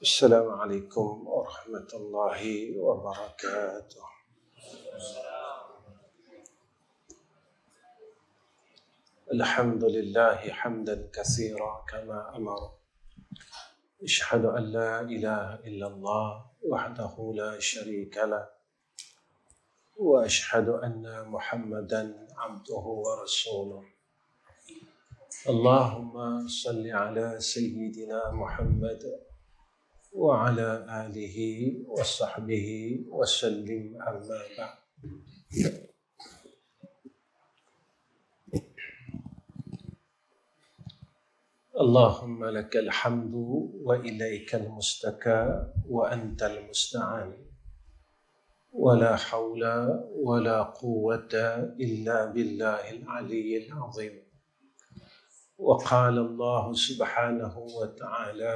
السلام عليكم ورحمة الله وبركاته. الحمد لله حمدا كثيرا كما أمر. أشهد أن لا إله إلا الله وحده لا شريك له، وأشهد أن محمدا عبده ورسوله. اللهم صل على سيدنا محمد وعلى آله وصحبه وسلم. أما بعد. اللهم لك الحمد وإليك المستكى وأنت المستعان، ولا حول ولا قوة إلا بالله العلي العظيم. وقال الله سبحانه وتعالى: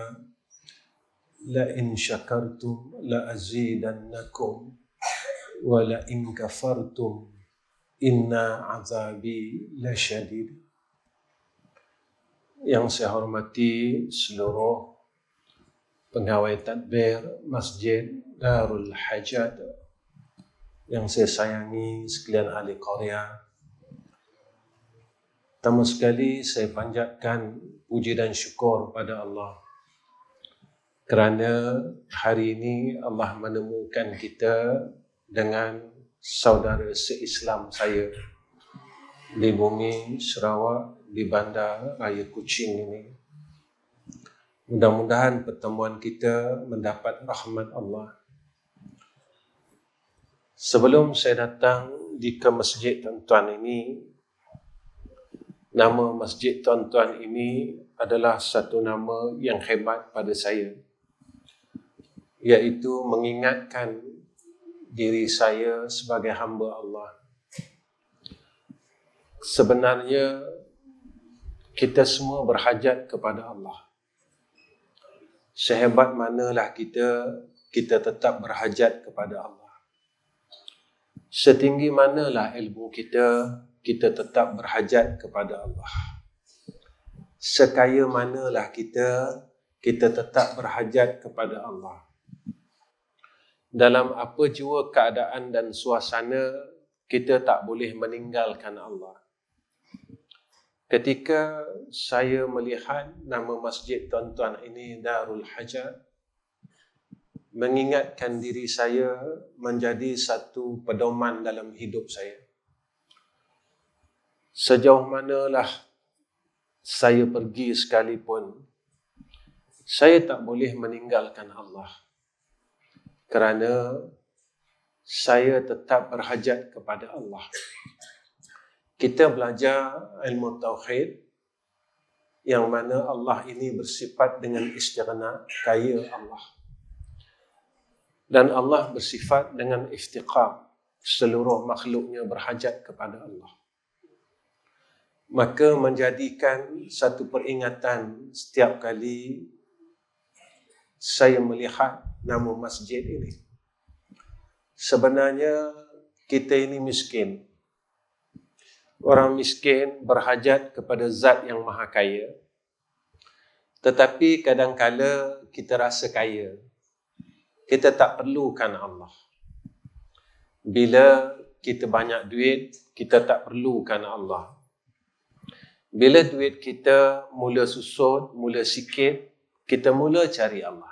لئن شكرتم لأزيدنكم ولئن كفرتم إن عذابي لشديد. Yang saya hormati seluruh pegawai tadbir Masjid Darul Hajat, yang saya sayangi sekalian ahli Korea. Pertama sekali saya panjatkan puji dan syukur pada Allah kerana hari ini Allah menemukan kita dengan saudara se-Islam saya di bumi Sarawak, di Bandar Raya Kuching ini. Mudah-mudahan pertemuan kita mendapat rahmat Allah. Sebelum saya datang ke masjid tuan-tuan ini, nama masjid tuan-tuan ini adalah satu nama yang hebat pada saya, iaitu mengingatkan diri saya sebagai hamba Allah. Sebenarnya kita semua berhajat kepada Allah. Sehebat manalah kita tetap berhajat kepada Allah. Setinggi manalah ilmu kita tetap berhajat kepada Allah. Sekaya manalah kita tetap berhajat kepada Allah. Dalam apa jua keadaan dan suasana, kita tak boleh meninggalkan Allah. Ketika saya melihat nama masjid tuan-tuan ini Darul Hajat, mengingatkan diri saya menjadi satu pedoman dalam hidup saya. Sejauh manalah saya pergi sekalipun, saya tak boleh meninggalkan Allah, kerana saya tetap berhajat kepada Allah. Kita belajar ilmu tauhid, yang mana Allah ini bersifat dengan istighna, kaya Allah. Dan Allah bersifat dengan iftiqar, seluruh makhluknya berhajat kepada Allah. Maka menjadikan satu peringatan setiap kali saya melihat nama masjid ini. Sebenarnya kita ini miskin. Orang miskin berhajat kepada zat yang maha kaya. Tetapi kadang-kala kita rasa kaya. Kita tak perlukan Allah. Bila kita banyak duit, kita tak perlukan Allah. Bila duit kita mula susut, mula sikit, kita mula cari Allah.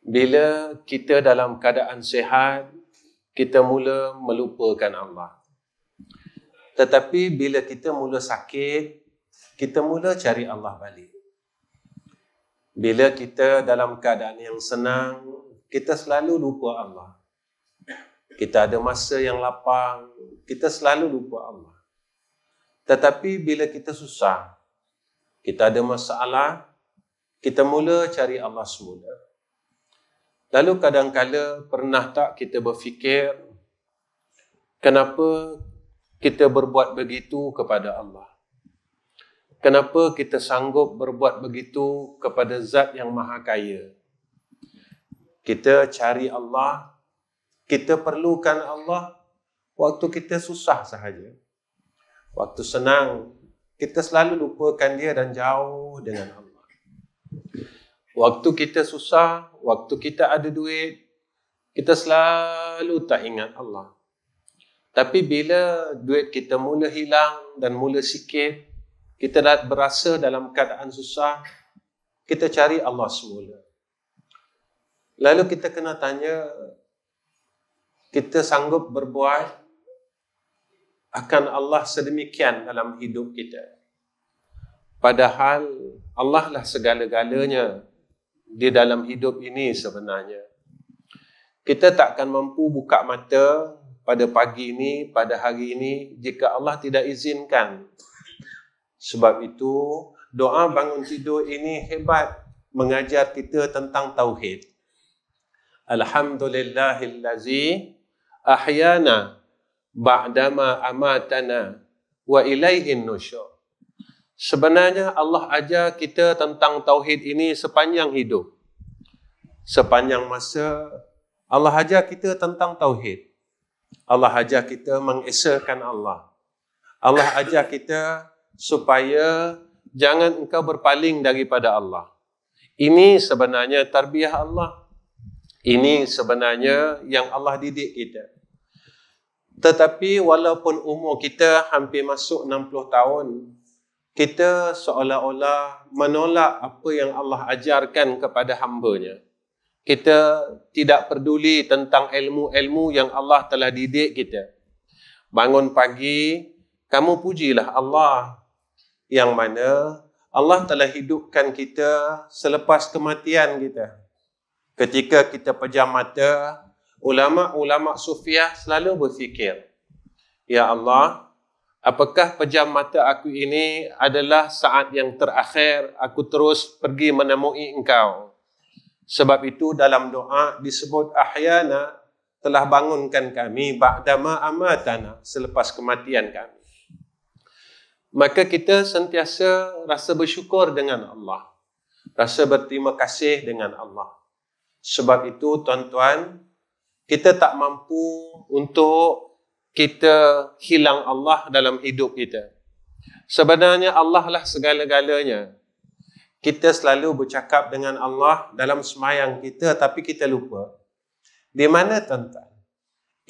Bila kita dalam keadaan sihat, kita mula melupakan Allah. Tetapi bila kita mula sakit, kita mula cari Allah balik. Bila kita dalam keadaan yang senang, kita selalu lupa Allah. Kita ada masa yang lapang, kita selalu lupa Allah. Tetapi bila kita susah, kita ada masalah, kita mula cari Allah semula. Lalu kadang-kala pernah tak kita berfikir, kenapa kita berbuat begitu kepada Allah? Kenapa kita sanggup berbuat begitu kepada zat yang maha kaya? Kita cari Allah, kita perlukan Allah waktu kita susah sahaja. Waktu senang, kita selalu lupakan dia dan jauh dengan Allah. Waktu kita susah, waktu kita ada duit, kita selalu tak ingat Allah. Tapi bila duit kita mula hilang dan mula sikit, kita dah berasa dalam keadaan susah, kita cari Allah semula. Lalu kita kena tanya, kita sanggup berbuat akan Allah sedemikian dalam hidup kita. Padahal Allah lah segala-galanya di dalam hidup ini sebenarnya. Kita takkan mampu buka mata pada pagi ini, pada hari ini, jika Allah tidak izinkan. Sebab itu, doa bangun tidur ini hebat mengajar kita tentang tauhid. Alhamdulillahillazi ahyana ba'dama amatana wa ilaihin nusyur. Sebenarnya Allah ajar kita tentang tauhid ini sepanjang hidup. Sepanjang masa Allah ajar kita tentang tauhid. Allah ajar kita mengesahkan Allah. Allah ajar kita supaya jangan engkau berpaling daripada Allah. Ini sebenarnya tarbiyah Allah. Ini sebenarnya yang Allah didik kita. Tetapi walaupun umur kita hampir masuk 60 tahun, kita seolah-olah menolak apa yang Allah ajarkan kepada hamba-Nya. Kita tidak peduli tentang ilmu-ilmu yang Allah telah didik kita. Bangun pagi, kamu pujilah Allah, yang mana Allah telah hidupkan kita selepas kematian kita. Ketika kita pejam mata, ulama-ulama sufiah selalu berfikir, ya Allah, apakah pejam mata aku ini adalah saat yang terakhir aku terus pergi menemui Engkau? Sebab itu dalam doa disebut ahyana, telah bangunkan kami ba'dama amatana, selepas kematian kami. Maka kita sentiasa rasa bersyukur dengan Allah, rasa berterima kasih dengan Allah. Sebab itu tuan-tuan, kita tak mampu untuk kita hilang Allah dalam hidup kita. Sebenarnya Allah lah segala-galanya. Kita selalu bercakap dengan Allah dalam sembahyang kita, tapi kita lupa. Di mana tuan-tuan?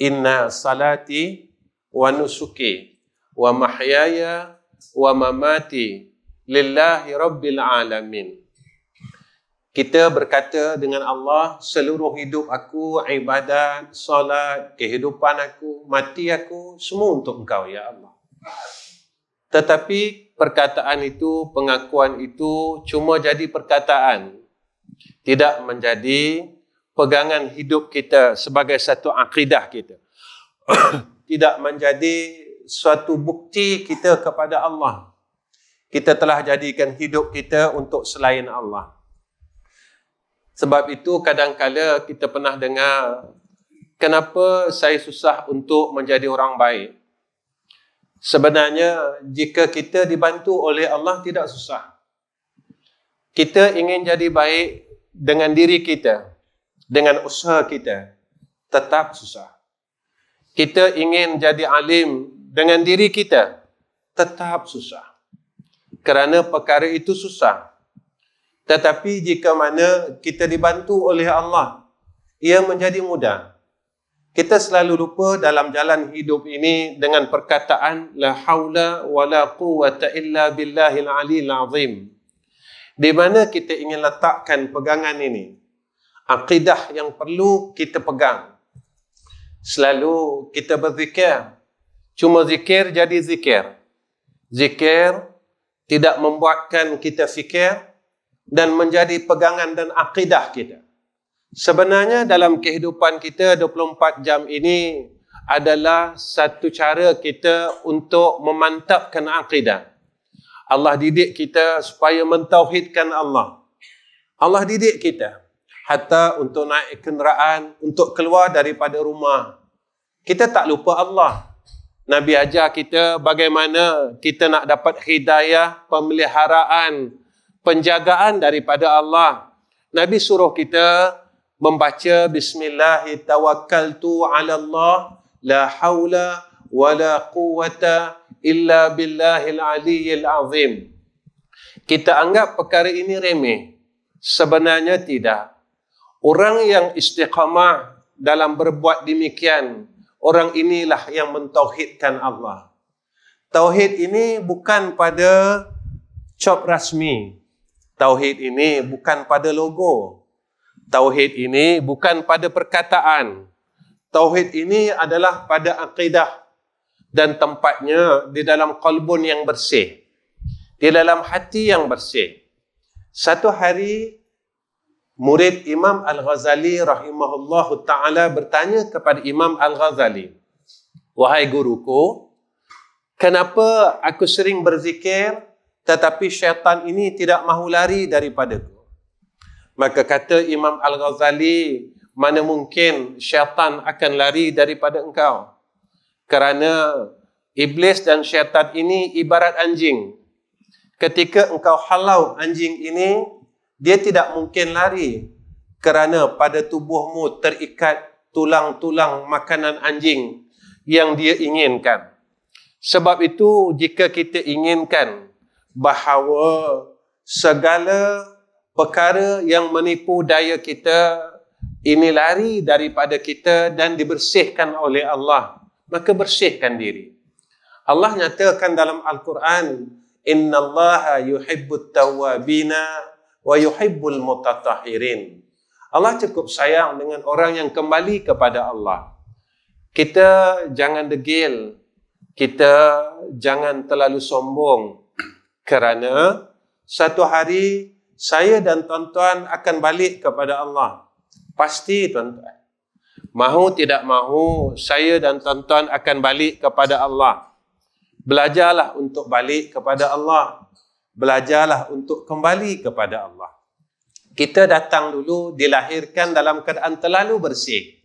Inna salati wa nusuki wa mahyaya wa mamati lillahi rabbil alamin. Kita berkata dengan Allah, seluruh hidup aku, ibadat, solat, kehidupan aku, mati aku, semua untuk Engkau, ya Allah. Tetapi perkataan itu, pengakuan itu cuma jadi perkataan. Tidak menjadi pegangan hidup kita sebagai satu akidah kita. Tidak menjadi suatu bukti kita kepada Allah. Kita telah jadikan hidup kita untuk selain Allah. Sebab itu kadang-kala kita pernah dengar, kenapa saya susah untuk menjadi orang baik? Sebenarnya jika kita dibantu oleh Allah tidak susah. Kita ingin jadi baik dengan diri kita, dengan usaha kita, tetap susah. Kita ingin jadi alim dengan diri kita, tetap susah. Kerana perkara itu susah. Tetapi jika mana kita dibantu oleh Allah, ia menjadi mudah. Kita selalu lupa dalam jalan hidup ini dengan perkataan la haula wala quwwata illa billahil aliyil azim. Di mana kita ingin letakkan pegangan ini? Akidah yang perlu kita pegang. Selalu kita berzikir. Cuma zikir jadi zikir. Zikir tidak membuatkan kita fikir dan menjadi pegangan dan akidah kita. Sebenarnya dalam kehidupan kita 24 jam ini adalah satu cara kita untuk memantapkan akidah. Allah didik kita supaya mentauhidkan Allah. Allah didik kita hatta untuk naik kenderaan, untuk keluar daripada rumah. Kita tak lupa Allah. Nabi ajar kita bagaimana kita nak dapat hidayah, pemeliharaan, penjagaan daripada Allah. Nabi suruh kita membaca Bismillahi tawakkaltu ala Allah la hawla wa la quwwata illa billahil aliyyil azim. Kita anggap perkara ini remeh. Sebenarnya tidak. Orang yang istiqamah dalam berbuat demikian, orang inilah yang mentauhidkan Allah. Tauhid ini bukan pada cop rasmi. Tauhid ini bukan pada logo. Tauhid ini bukan pada perkataan. Tauhid ini adalah pada akidah dan tempatnya di dalam qalbun yang bersih, di dalam hati yang bersih. Satu hari murid Imam Al-Ghazali rahimahullahu ta'ala bertanya kepada Imam Al-Ghazali, "Wahai guruku, kenapa aku sering berzikir tetapi syaitan ini tidak mahu lari daripadaku?" Maka kata Imam Al-Ghazali, "Mana mungkin syaitan akan lari daripada engkau? Kerana iblis dan syaitan ini ibarat anjing. Ketika engkau halau anjing ini, dia tidak mungkin lari kerana pada tubuhmu terikat tulang-tulang makanan anjing yang dia inginkan. Sebab itu, jika kita inginkan bahawa segala perkara yang menipu daya kita ini lari daripada kita dan dibersihkan oleh Allah, maka bersihkan diri. Allah nyatakan dalam Al-Quran, "Innallaha yuhibbut tawwabina wa yuhibbul mutatahhirin." Allah cukup sayang dengan orang yang kembali kepada Allah. Kita jangan degil, kita jangan terlalu sombong, kerana satu hari saya dan tuan-tuan akan balik kepada Allah. Pasti tuan-tuan. Mahu tidak mahu, saya dan tuan-tuan akan balik kepada Allah. Belajarlah untuk balik kepada Allah. Belajarlah untuk kembali kepada Allah. Kita datang dulu dilahirkan dalam keadaan terlalu bersih.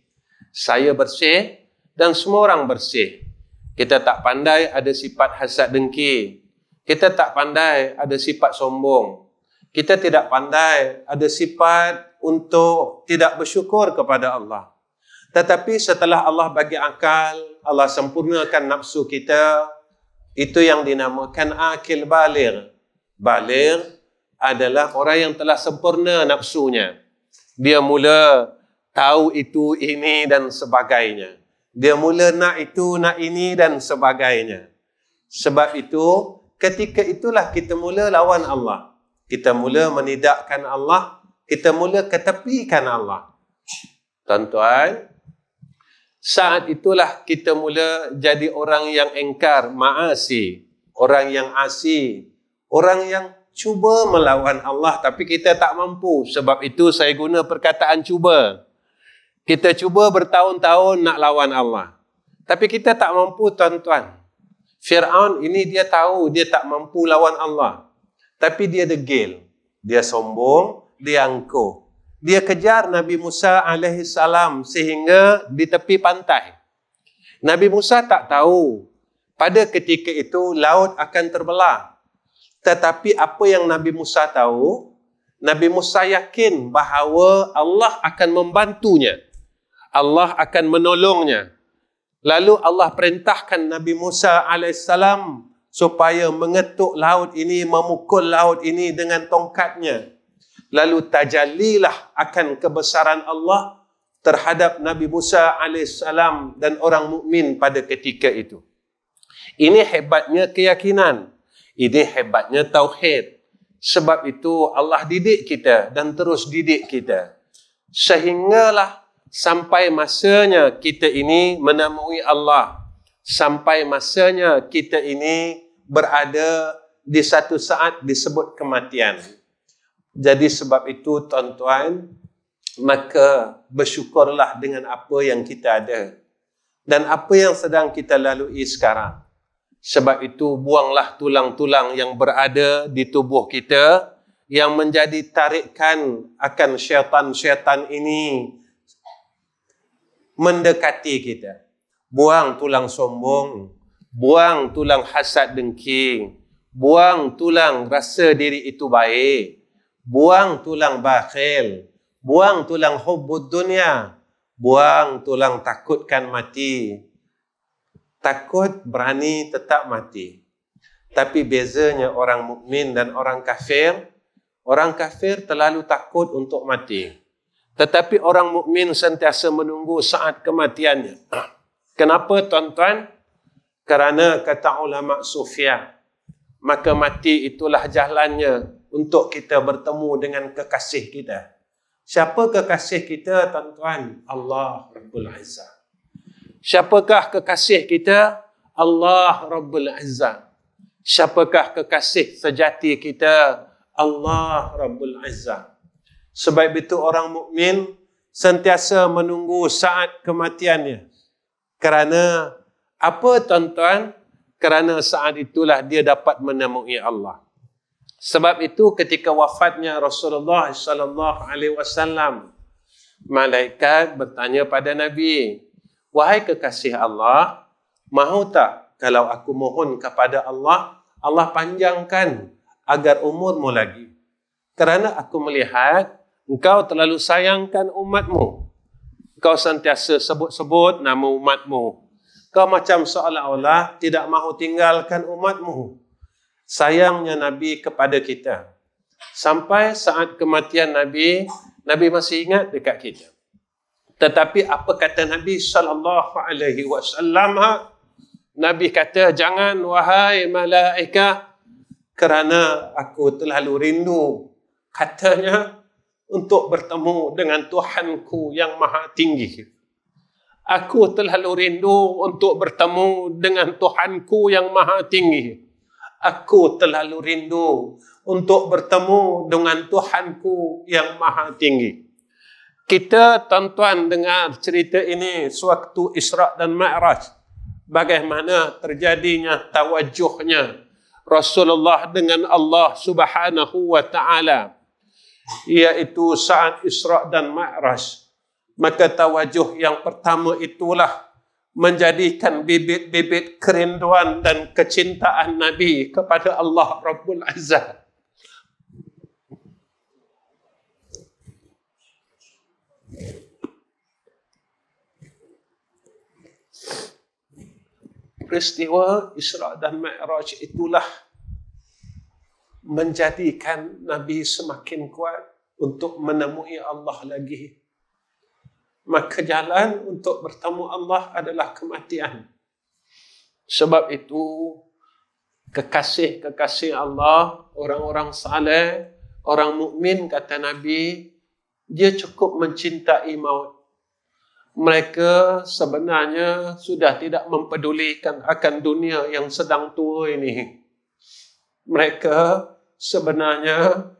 Saya bersih dan semua orang bersih. Kita tak pandai ada sifat hasad dengki. Kita tak pandai ada sifat sombong. Kita tidak pandai ada sifat untuk tidak bersyukur kepada Allah. Tetapi setelah Allah bagi akal, Allah sempurnakan nafsu kita, itu yang dinamakan akil baligh. Baligh adalah orang yang telah sempurna nafsunya. Dia mula tahu itu, ini dan sebagainya. Dia mula nak itu, nak ini dan sebagainya. Sebab itu, ketika itulah kita mula lawan Allah. Kita mula menidakkan Allah. Kita mula ketepikan Allah. Tuan-tuan, saat itulah kita mula jadi orang yang engkar, ma'asi. Orang yang asi. Orang yang cuba melawan Allah tapi kita tak mampu. Sebab itu saya guna perkataan cuba. Kita cuba bertahun-tahun nak lawan Allah. Tapi kita tak mampu, tuan-tuan. Fir'aun ini dia tahu dia tak mampu lawan Allah. Tapi dia degil. Dia sombong, dia angkuh. Dia kejar Nabi Musa alaihissalam sehingga di tepi pantai. Nabi Musa tak tahu pada ketika itu laut akan terbelah. Tetapi apa yang Nabi Musa tahu, Nabi Musa yakin bahawa Allah akan membantunya. Allah akan menolongnya. Lalu Allah perintahkan Nabi Musa alaihissalam supaya mengetuk laut ini, memukul laut ini dengan tongkatnya. Lalu tajallilah akan kebesaran Allah terhadap Nabi Musa alaihissalam dan orang mukmin pada ketika itu. Ini hebatnya keyakinan. Ini hebatnya tauhid. Sebab itu Allah didik kita dan terus didik kita. Sehinggalah sampai masanya kita ini menemui Allah. Sampai masanya kita ini berada di satu saat disebut kematian. Jadi sebab itu tuan-tuan, maka bersyukurlah dengan apa yang kita ada dan apa yang sedang kita lalui sekarang. Sebab itu buanglah tulang-tulang yang berada di tubuh kita yang menjadi tarikan akan syaitan-syaitan ini mendekati kita. Buang tulang sombong, buang tulang hasad dengki, buang tulang rasa diri itu baik, buang tulang bakhil, buang tulang hubbud dunia, buang tulang takutkan mati. Takut berani tetap mati. Tapi bezanya orang mukmin dan orang kafir, Orang kafir terlalu takut untuk mati. Tetapi orang mukmin sentiasa menunggu saat kematiannya. Kenapa tuan-tuan? Kerana kata ulama Sufiah, maka mati itulah jalannya untuk kita bertemu dengan kekasih kita. Siapa kekasih kita, tuan-tuan? Allah Rabbul Izzah. Siapakah kekasih kita? Allah Rabbul Izzah. Siapakah kekasih sejati kita? Allah Rabbul Izzah. Sebab itu orang mukmin sentiasa menunggu saat kematiannya. Kerana apa, tuan-tuan? Kerana saat itulah dia dapat menemui Allah. Sebab itu ketika wafatnya Rasulullah sallallahu alaihi wasallam, malaikat bertanya pada Nabi, "Wahai kekasih Allah, mahu tak kalau aku mohon kepada Allah, Allah panjangkan agar umurmu lagi? Kerana aku melihat engkau terlalu sayangkan umatmu. Kau sentiasa sebut-sebut nama umatmu. Kau macam seolah-olah tidak mahu tinggalkan umatmu." Sayangnya Nabi kepada kita. Sampai saat kematian Nabi, Nabi masih ingat dekat kita. Tetapi apa kata Nabi sallallahu alaihi wasallam? Nabi kata, "Jangan wahai malaikat, kerana aku terlalu rindu," katanya, "untuk bertemu dengan Tuhanku yang maha tinggi. Aku terlalu rindu untuk bertemu dengan Tuhanku yang maha tinggi. Aku terlalu rindu untuk bertemu dengan Tuhanku yang maha tinggi." Kita, tuan-tuan, dengar cerita ini sewaktu Isra' dan Mi'raj. Bagaimana terjadinya tawajuhnya Rasulullah dengan Allah Subhanahu wa ta'ala. Iaitu saat Isra' dan Mi'raj. Maka tawajuh yang pertama itulah menjadikan bibit-bibit kerinduan dan kecintaan Nabi kepada Allah Rabbul Izzah. Peristiwa Isra' dan Mi'raj itulah menjadikan Nabi semakin kuat untuk menemui Allah lagi. Maka jalan untuk bertemu Allah adalah kematian. Sebab itu, kekasih-kekasih Allah, orang-orang saleh, orang mukmin, kata Nabi, dia cukup mencintai maut. Mereka sebenarnya sudah tidak mempedulikan akan dunia yang sedang tua ini. Mereka sebenarnya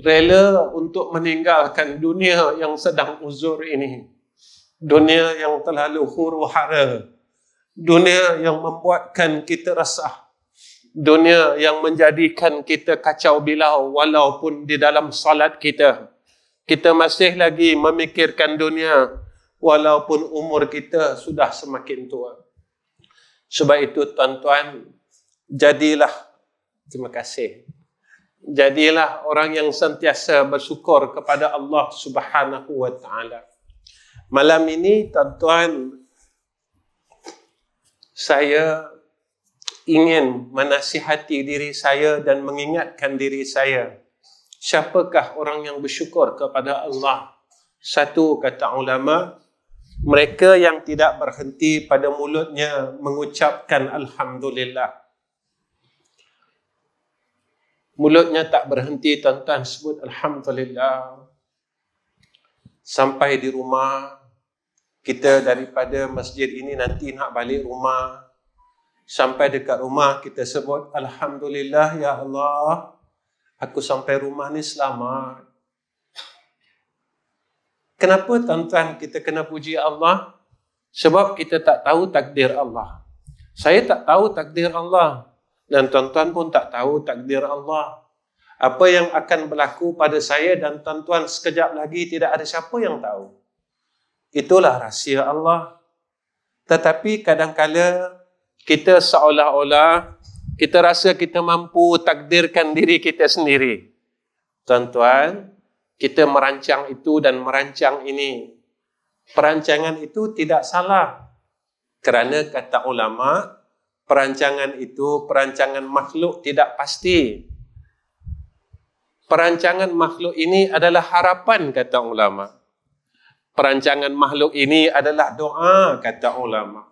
rela untuk meninggalkan dunia yang sedang uzur ini. Dunia yang terlalu huru-hara. Dunia yang membuatkan kita resah. Dunia yang menjadikan kita kacau bilau walaupun di dalam salat kita. Kita masih lagi memikirkan dunia walaupun umur kita sudah semakin tua. Sebab itu, tuan-tuan, jadilah, terima kasih, jadilah orang yang sentiasa bersyukur kepada Allah Subhanahu wa ta'ala. Malam ini, tuan-tuan, saya ingin menasihati diri saya dan mengingatkan diri saya. Siapakah orang yang bersyukur kepada Allah? Satu, kata ulama, mereka yang tidak berhenti pada mulutnya mengucapkan Alhamdulillah. Mulutnya tak berhenti, tuan-tuan, sebut Alhamdulillah. Sampai di rumah, kita daripada masjid ini nanti nak balik rumah. Sampai dekat rumah, kita sebut Alhamdulillah, ya Allah, aku sampai rumah ni selamat. Kenapa, tuan-tuan, kita kena puji Allah? Sebab kita tak tahu takdir Allah. Saya tak tahu takdir Allah. Dan tuan-tuan pun tak tahu takdir Allah. Apa yang akan berlaku pada saya dan tuan-tuan sekejap lagi tidak ada siapa yang tahu. Itulah rahsia Allah. Tetapi kadang-kala kita seolah-olah kita rasa kita mampu takdirkan diri kita sendiri. Tuan-tuan, kita merancang itu dan merancang ini. Perancangan itu tidak salah. Kerana kata ulama, perancangan itu perancangan makhluk tidak pasti. Perancangan makhluk ini adalah harapan, kata ulama. Perancangan makhluk ini adalah doa, kata ulama.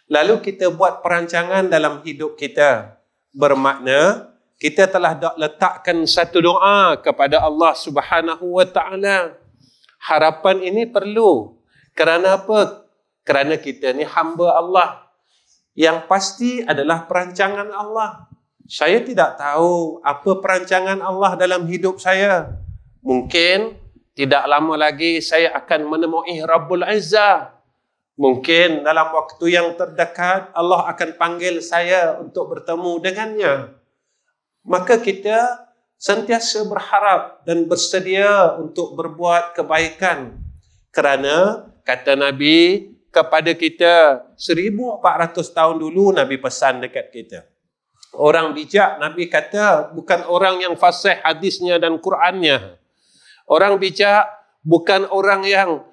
Lalu kita buat perancangan dalam hidup kita. Bermakna kita telah letakkan satu doa kepada Allah Subhanahu wa taala. Harapan ini perlu. Kerana apa? Kerana kita ni hamba Allah. Yang pasti adalah perancangan Allah. Saya tidak tahu apa perancangan Allah dalam hidup saya. Mungkin tidak lama lagi saya akan menemui Rabbul Izzah. Mungkin dalam waktu yang terdekat Allah akan panggil saya untuk bertemu dengannya. Maka kita sentiasa berharap dan bersedia untuk berbuat kebaikan. Kerana kata Nabi kepada kita 1400 tahun dulu, Nabi pesan dekat kita. Orang bijak, Nabi kata, bukan orang yang fasih hadisnya dan Qurannya. Orang bijak bukan orang yang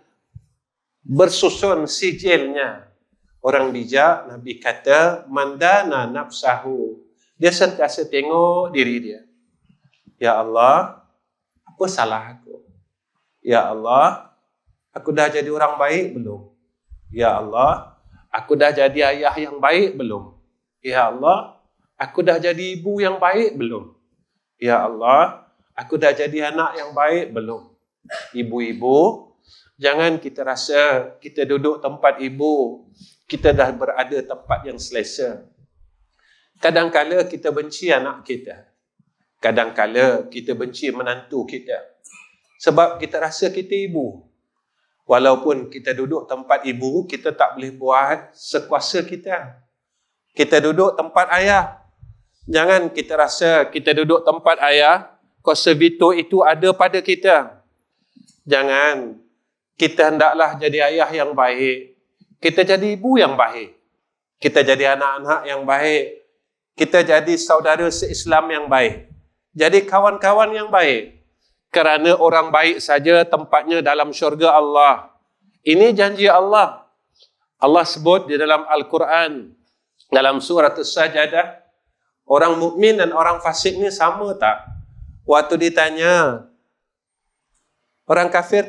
bersusun sijilnya. Orang bijak, Nabi kata, mandana nafsahu. Dia sentiasa tengok diri dia. Ya Allah, apa salah aku? Ya Allah, aku dah jadi orang baik belum? Ya Allah, aku dah jadi ayah yang baik belum? Ya Allah, aku dah jadi ibu yang baik belum? Ya Allah, aku dah jadi anak yang baik belum? Ibu-ibu, jangan kita rasa kita duduk tempat ibu, kita dah berada tempat yang selesa. Kadang-kala kita benci anak kita. Kadang-kala kita benci menantu kita. Sebab kita rasa kita ibu. Walaupun kita duduk tempat ibu, kita tak boleh buat sekuasa kita. Kita duduk tempat ayah. Jangan kita rasa kita duduk tempat ayah, kuasa veto itu ada pada kita. Jangan. Kita hendaklah jadi ayah yang baik. Kita jadi ibu yang baik. Kita jadi anak-anak yang baik. Kita jadi saudara se-Islam yang baik. Jadi kawan-kawan yang baik. Kerana orang baik saja tempatnya dalam syurga Allah. Ini janji Allah. Allah sebut di dalam Al-Quran, dalam surah As-Sajadah, orang mukmin dan orang fasik ni sama tak? Waktu ditanya, orang kafir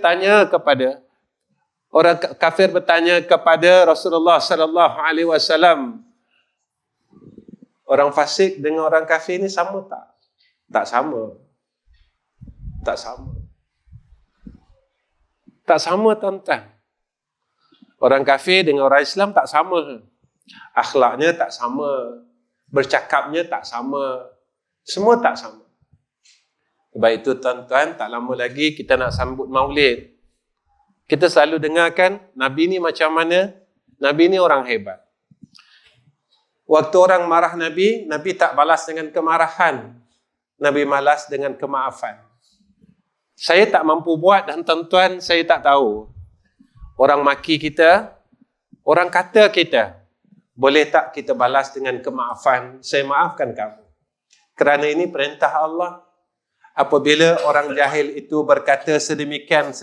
bertanya kepada Rasulullah sallallahu alaihi wasallam, orang fasik dengan orang kafir ni sama tak? Tak sama. Tak sama. Tak sama, tuan-tuan. Orang kafir dengan orang Islam tak sama. Akhlaknya tak sama. Bercakapnya tak sama. Semua tak sama. Sebab itu, tuan-tuan, tak lama lagi kita nak sambut Maulid. Kita selalu dengarkan, Nabi ni macam mana? Nabi ni orang hebat. Waktu orang marah Nabi, Nabi tak balas dengan kemarahan. Nabi balas dengan kemaafan. Saya tak mampu buat dan tuan-tuan saya tak tahu. Orang maki kita, orang kata kita, boleh tak kita balas dengan kemaafan? Saya maafkan kamu. Kerana ini perintah Allah. Apabila orang jahil itu berkata sedemikian,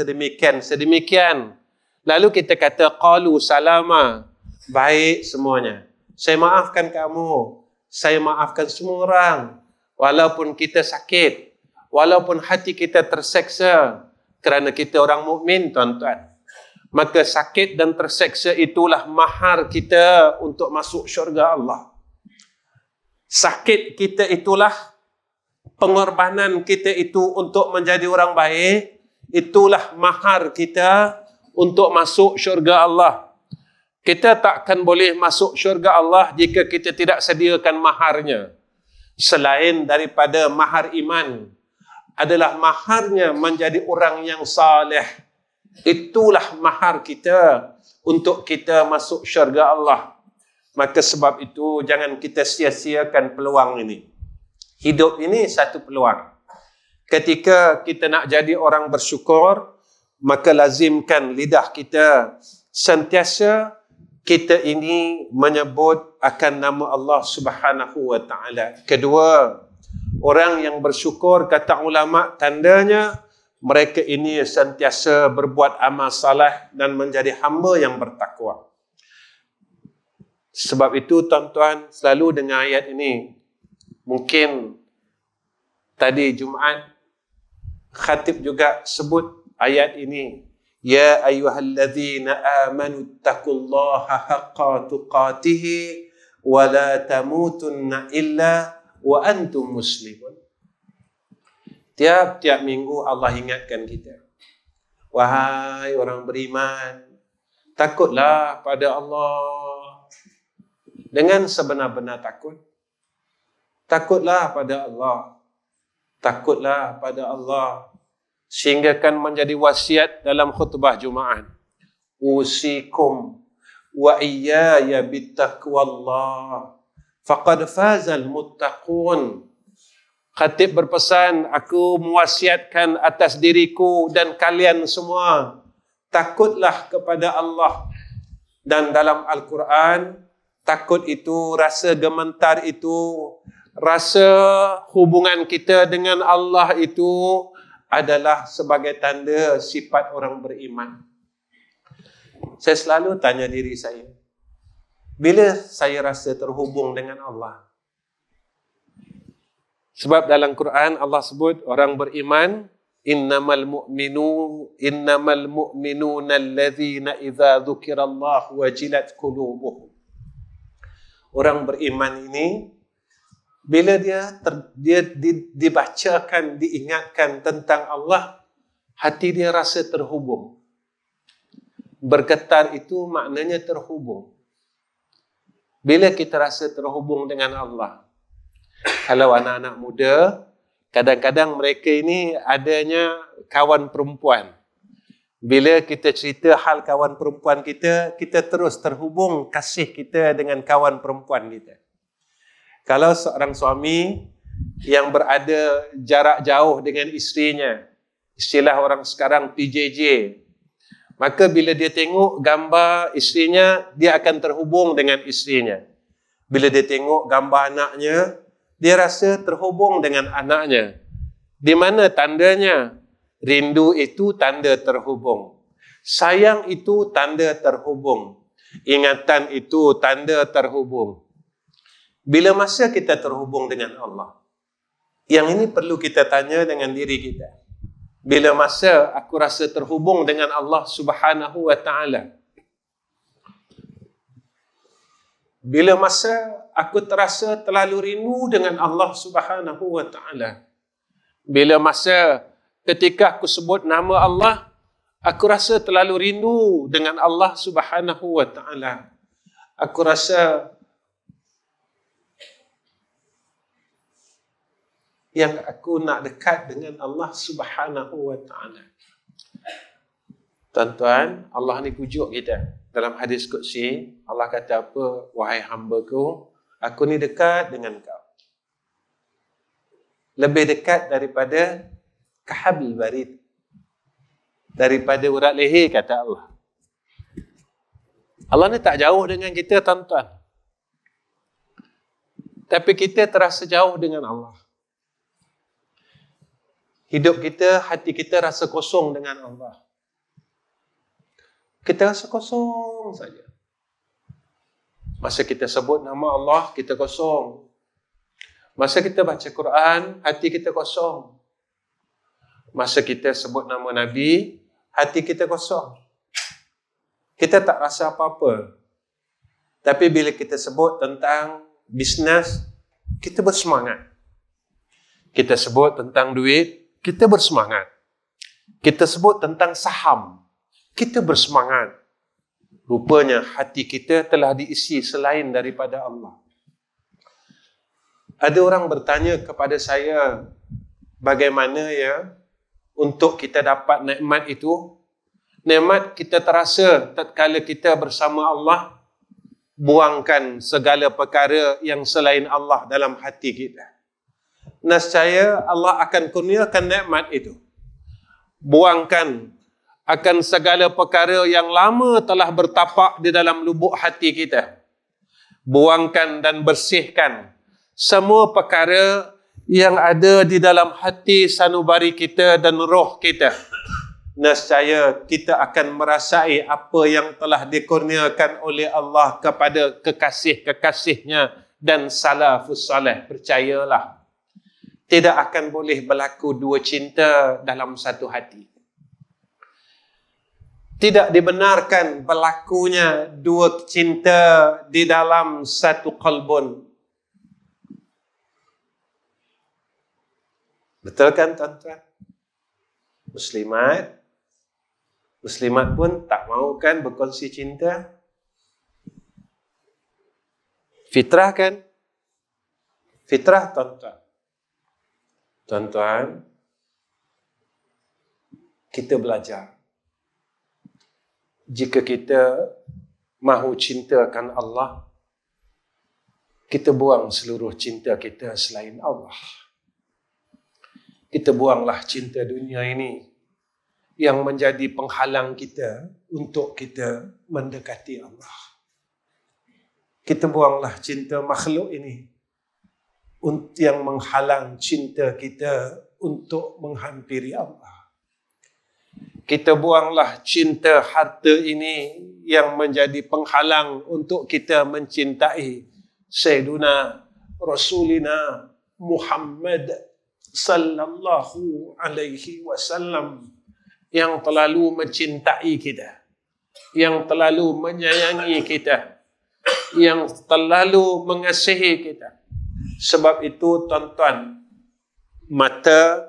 lalu kita kata qalu salama, baik semuanya. Saya maafkan kamu. Saya maafkan semua orang. Walaupun kita sakit, walaupun hati kita terseksa, kerana kita orang mukmin, tuan-tuan. Maka sakit dan terseksa itulah mahar kita untuk masuk syurga Allah. Sakit kita itulah pengorbanan kita itu untuk menjadi orang baik. Itulah mahar kita untuk masuk syurga Allah. Kita takkan boleh masuk syurga Allah jika kita tidak sediakan maharnya. Selain daripada mahar iman, adalah maharnya menjadi orang yang saleh. Itulah mahar kita untuk kita masuk syurga Allah. Maka sebab itu jangan kita sia-siakan peluang ini. Hidup ini satu peluang. Ketika kita nak jadi orang bersyukur, maka lazimkan lidah kita sentiasa kita ini menyebut akan nama Allah Subhanahu wa taala. Kedua, orang yang bersyukur, kata ulama, tandanya mereka ini sentiasa berbuat amal saleh dan menjadi hamba yang bertakwa. Sebab itu, tuan-tuan, selalu dengan ayat ini. Mungkin tadi Jumaat Khatib juga sebut ayat ini, ya ayyuhalladzina amanu taqullaha haqqa tuqatih wa la tamutunna illa wa antum muslimun. Tiap-tiap minggu Allah ingatkan kita, wahai orang beriman, takutlah pada Allah dengan sebenar-benar takut. Takutlah pada Allah. Takutlah pada Allah. Sehingga kan menjadi wasiat dalam khutbah Jumaat. Usikum wa iyaya bittaqwallah. Faqad fazal muttaqun. Khatib berpesan, aku mewasiatkan atas diriku dan kalian semua, takutlah kepada Allah. Dan dalam Al-Quran, takut itu, rasa gemetar itu, rasa hubungan kita dengan Allah itu adalah sebagai tanda sifat orang beriman. Saya selalu tanya diri saya, bila saya rasa terhubung dengan Allah? Sebab dalam Quran Allah sebut orang beriman, innamal mu'minuna allazina idza dzukirallahu wajilat qulubuhum. Orang beriman ini, bila dia dibacakan, diingatkan tentang Allah, hati dia rasa terhubung. Bergetar itu maknanya terhubung. Bila kita rasa terhubung dengan Allah, kalau anak-anak muda, kadang-kadang mereka ini adanya kawan perempuan. Bila kita cerita hal kawan perempuan kita, kita terus terhubung kasih kita dengan kawan perempuan kita. Kalau seorang suami yang berada jarak jauh dengan isterinya, istilah orang sekarang PJJ, maka bila dia tengok gambar isterinya, dia akan terhubung dengan isterinya. Bila dia tengok gambar anaknya, dia rasa terhubung dengan anaknya. Di mana tandanya? Rindu itu tanda terhubung. Sayang itu tanda terhubung. Ingatan itu tanda terhubung. Bila masa kita terhubung dengan Allah? Yang ini perlu kita tanya dengan diri kita. Bila masa aku rasa terhubung dengan Allah Subhanahu wa ta'ala? Bila masa aku terasa terlalu rindu dengan Allah Subhanahu wa ta'ala? Bila masa ketika aku sebut nama Allah, aku rasa terlalu rindu dengan Allah Subhanahu wa ta'ala? Aku rasa yang aku nak dekat dengan Allah Subhanahu wa ta'ala. Tuan-tuan, Allah ni pujuk kita. Dalam hadis Qudsi, Allah kata apa? Wahai hamba-Ku, aku ni dekat dengan kau. Lebih dekat daripada kahabil barid. Daripada urat leher, kata Allah. Allah ni tak jauh dengan kita, tuan-tuan. Tapi kita terasa jauh dengan Allah. Hidup kita, hati kita rasa kosong dengan Allah. Kita rasa kosong saja. Masa kita sebut nama Allah, kita kosong. Masa kita baca Quran, hati kita kosong. Masa kita sebut nama Nabi, hati kita kosong. Kita tak rasa apa-apa. Tapi bila kita sebut tentang bisnes, kita bersemangat. Kita sebut tentang duit, kita bersemangat. Kita sebut tentang saham, kita bersemangat. Rupanya hati kita telah diisi selain daripada Allah. Ada orang bertanya kepada saya, bagaimana ya untuk kita dapat nikmat itu? Nikmat kita terasa tatkala kita bersama Allah, buangkan segala perkara yang selain Allah dalam hati kita. Nescaya Allah akan kurniakan nikmat itu. Buangkan akan segala perkara yang lama telah bertapak di dalam lubuk hati kita. Buangkan dan bersihkan semua perkara yang ada di dalam hati sanubari kita dan roh kita. Nescaya kita akan merasai apa yang telah dikurniakan oleh Allah kepada kekasih-kekasihnya dan salafus salih. Percayalah, Tidak akan boleh berlaku dua cinta dalam satu hati. Tidak dibenarkan berlakunya dua cinta di dalam satu qalbun. Betul kan tuan-tuan? Muslimat pun tak mahu kan berkongsi cinta. Fitrah kan? Fitrah tuan-tuan. Tuan-tuan, kita belajar. Jika kita mahu cintakan Allah, kita buang seluruh cinta kita selain Allah. Kita buanglah cinta dunia ini yang menjadi penghalang kita untuk kita mendekati Allah. Kita buanglah cinta makhluk ini yang menghalang cinta kita untuk menghampiri Allah. Kita buanglah cinta harta ini yang menjadi penghalang untuk kita mencintai Sayyiduna Rasulina Muhammad sallallahu alaihi wasallam yang terlalu mencintai kita, yang terlalu menyayangi kita, yang terlalu mengasihi kita. Sebab itu tuan-tuan, mata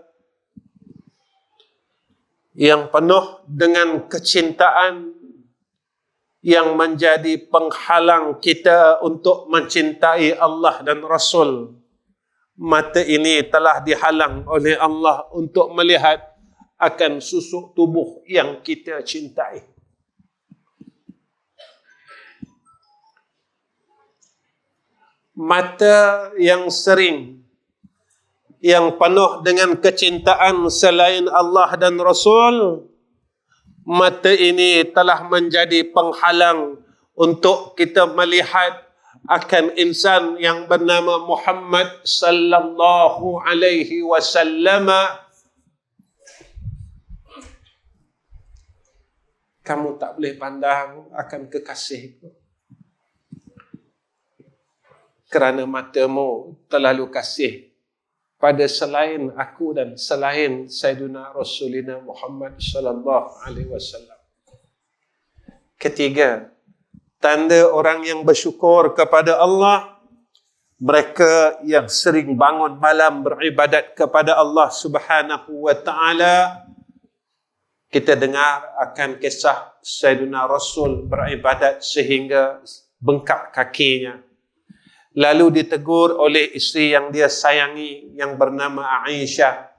yang penuh dengan kecintaan yang menjadi penghalang kita untuk mencintai Allah dan Rasul, mata ini telah dihalang oleh Allah untuk melihat akan susuk tubuh yang kita cintai. Mata yang sering, yang penuh dengan kecintaan selain Allah dan Rasul, mata ini telah menjadi penghalang untuk kita melihat akan insan yang bernama Muhammad sallallahu alaihi wasallam. Kamu tak boleh pandang akan kekasihku kerana matamu terlalu kasih pada selain aku dan selain Sayyidina Rasulina Muhammad sallallahu alaihi wasallam. Ketiga, tanda orang yang bersyukur kepada Allah, mereka yang sering bangun malam beribadat kepada Allah Subhanahu wa taala. Kita dengar akan kisah Sayyidina Rasul beribadat sehingga bengkak kakinya. Lalu ditegur oleh isteri yang dia sayangi yang bernama Aisyah.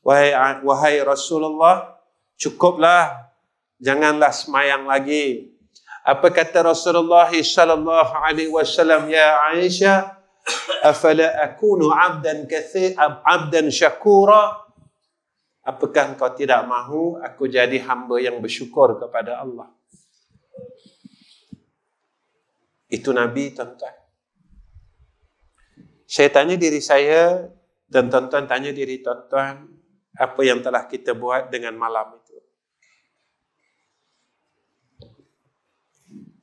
Wahai Rasulullah, cukuplah, janganlah semayang lagi. Apa kata Rasulullah sallallahu alaihi wasallam? Ya Aisyah, afala akunu abdan syakura? Apakah engkau tidak mahu aku jadi hamba yang bersyukur kepada Allah? Itu Nabi, tuan-tuan. Saya tanya diri saya dan tuan-tuan tanya diri tuan-tuan, apa yang telah kita buat dengan malam itu?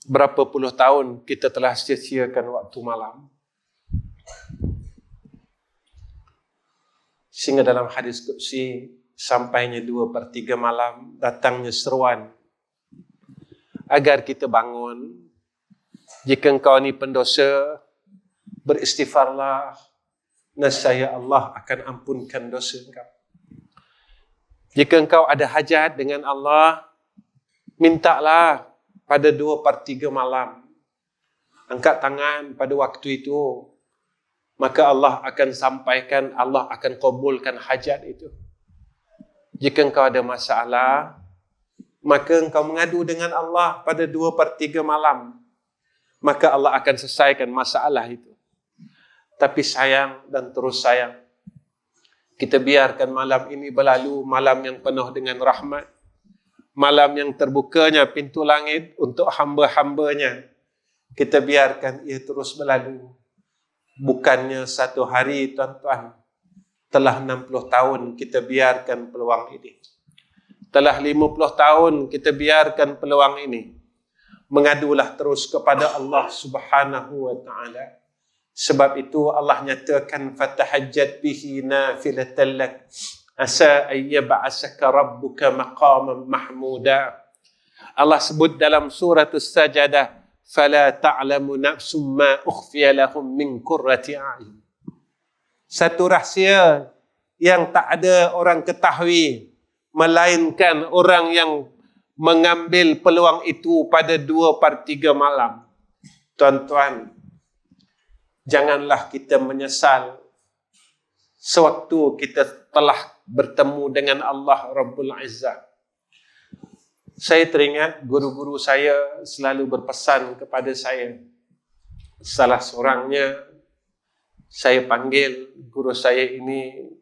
Berapa puluh tahun kita telah sia-siakan waktu malam? Sehingga dalam hadis qudsi, sampainya 2/3 malam, datangnya seruan agar kita bangun. Jika engkau ni pendosa, beristighfarlah, nescaya Allah akan ampunkan dosa engkau. Jika engkau ada hajat dengan Allah, mintalah pada 2/3 malam. Angkat tangan pada waktu itu, maka Allah akan sampaikan, Allah akan kabulkan hajat itu. Jika engkau ada masalah, maka engkau mengadu dengan Allah pada 2/3 malam, maka Allah akan selesaikan masalah itu. Tapi sayang dan terus sayang, kita biarkan malam ini berlalu, malam yang penuh dengan rahmat, malam yang terbukanya pintu langit untuk hamba-hambanya. Kita biarkan ia terus berlalu. Bukannya satu hari, tuan-tuan, telah 60 tahun kita biarkan peluang ini. Telah 50 tahun kita biarkan peluang ini. Mengadulah terus kepada Allah Subhanahu wa ta'ala. Sebab itu Allah nyatakan fatahajjat bihi nafilatan lak asa ay yab'asaka rabbuka maqaman mahmuda. Allah sebut dalam surah As-Sajdah, fala ta'lamu nafsum ma ukhfiya lahum min qurrati a'yun. Satu rahsia yang tak ada orang ketahui melainkan orang yang mengambil peluang itu pada 2/3 malam. Tuan-tuan, janganlah kita menyesal sewaktu kita telah bertemu dengan Allah Rabbul Izzah. Saya teringat guru-guru saya selalu berpesan kepada saya. Salah seorangnya, saya panggil guru saya ini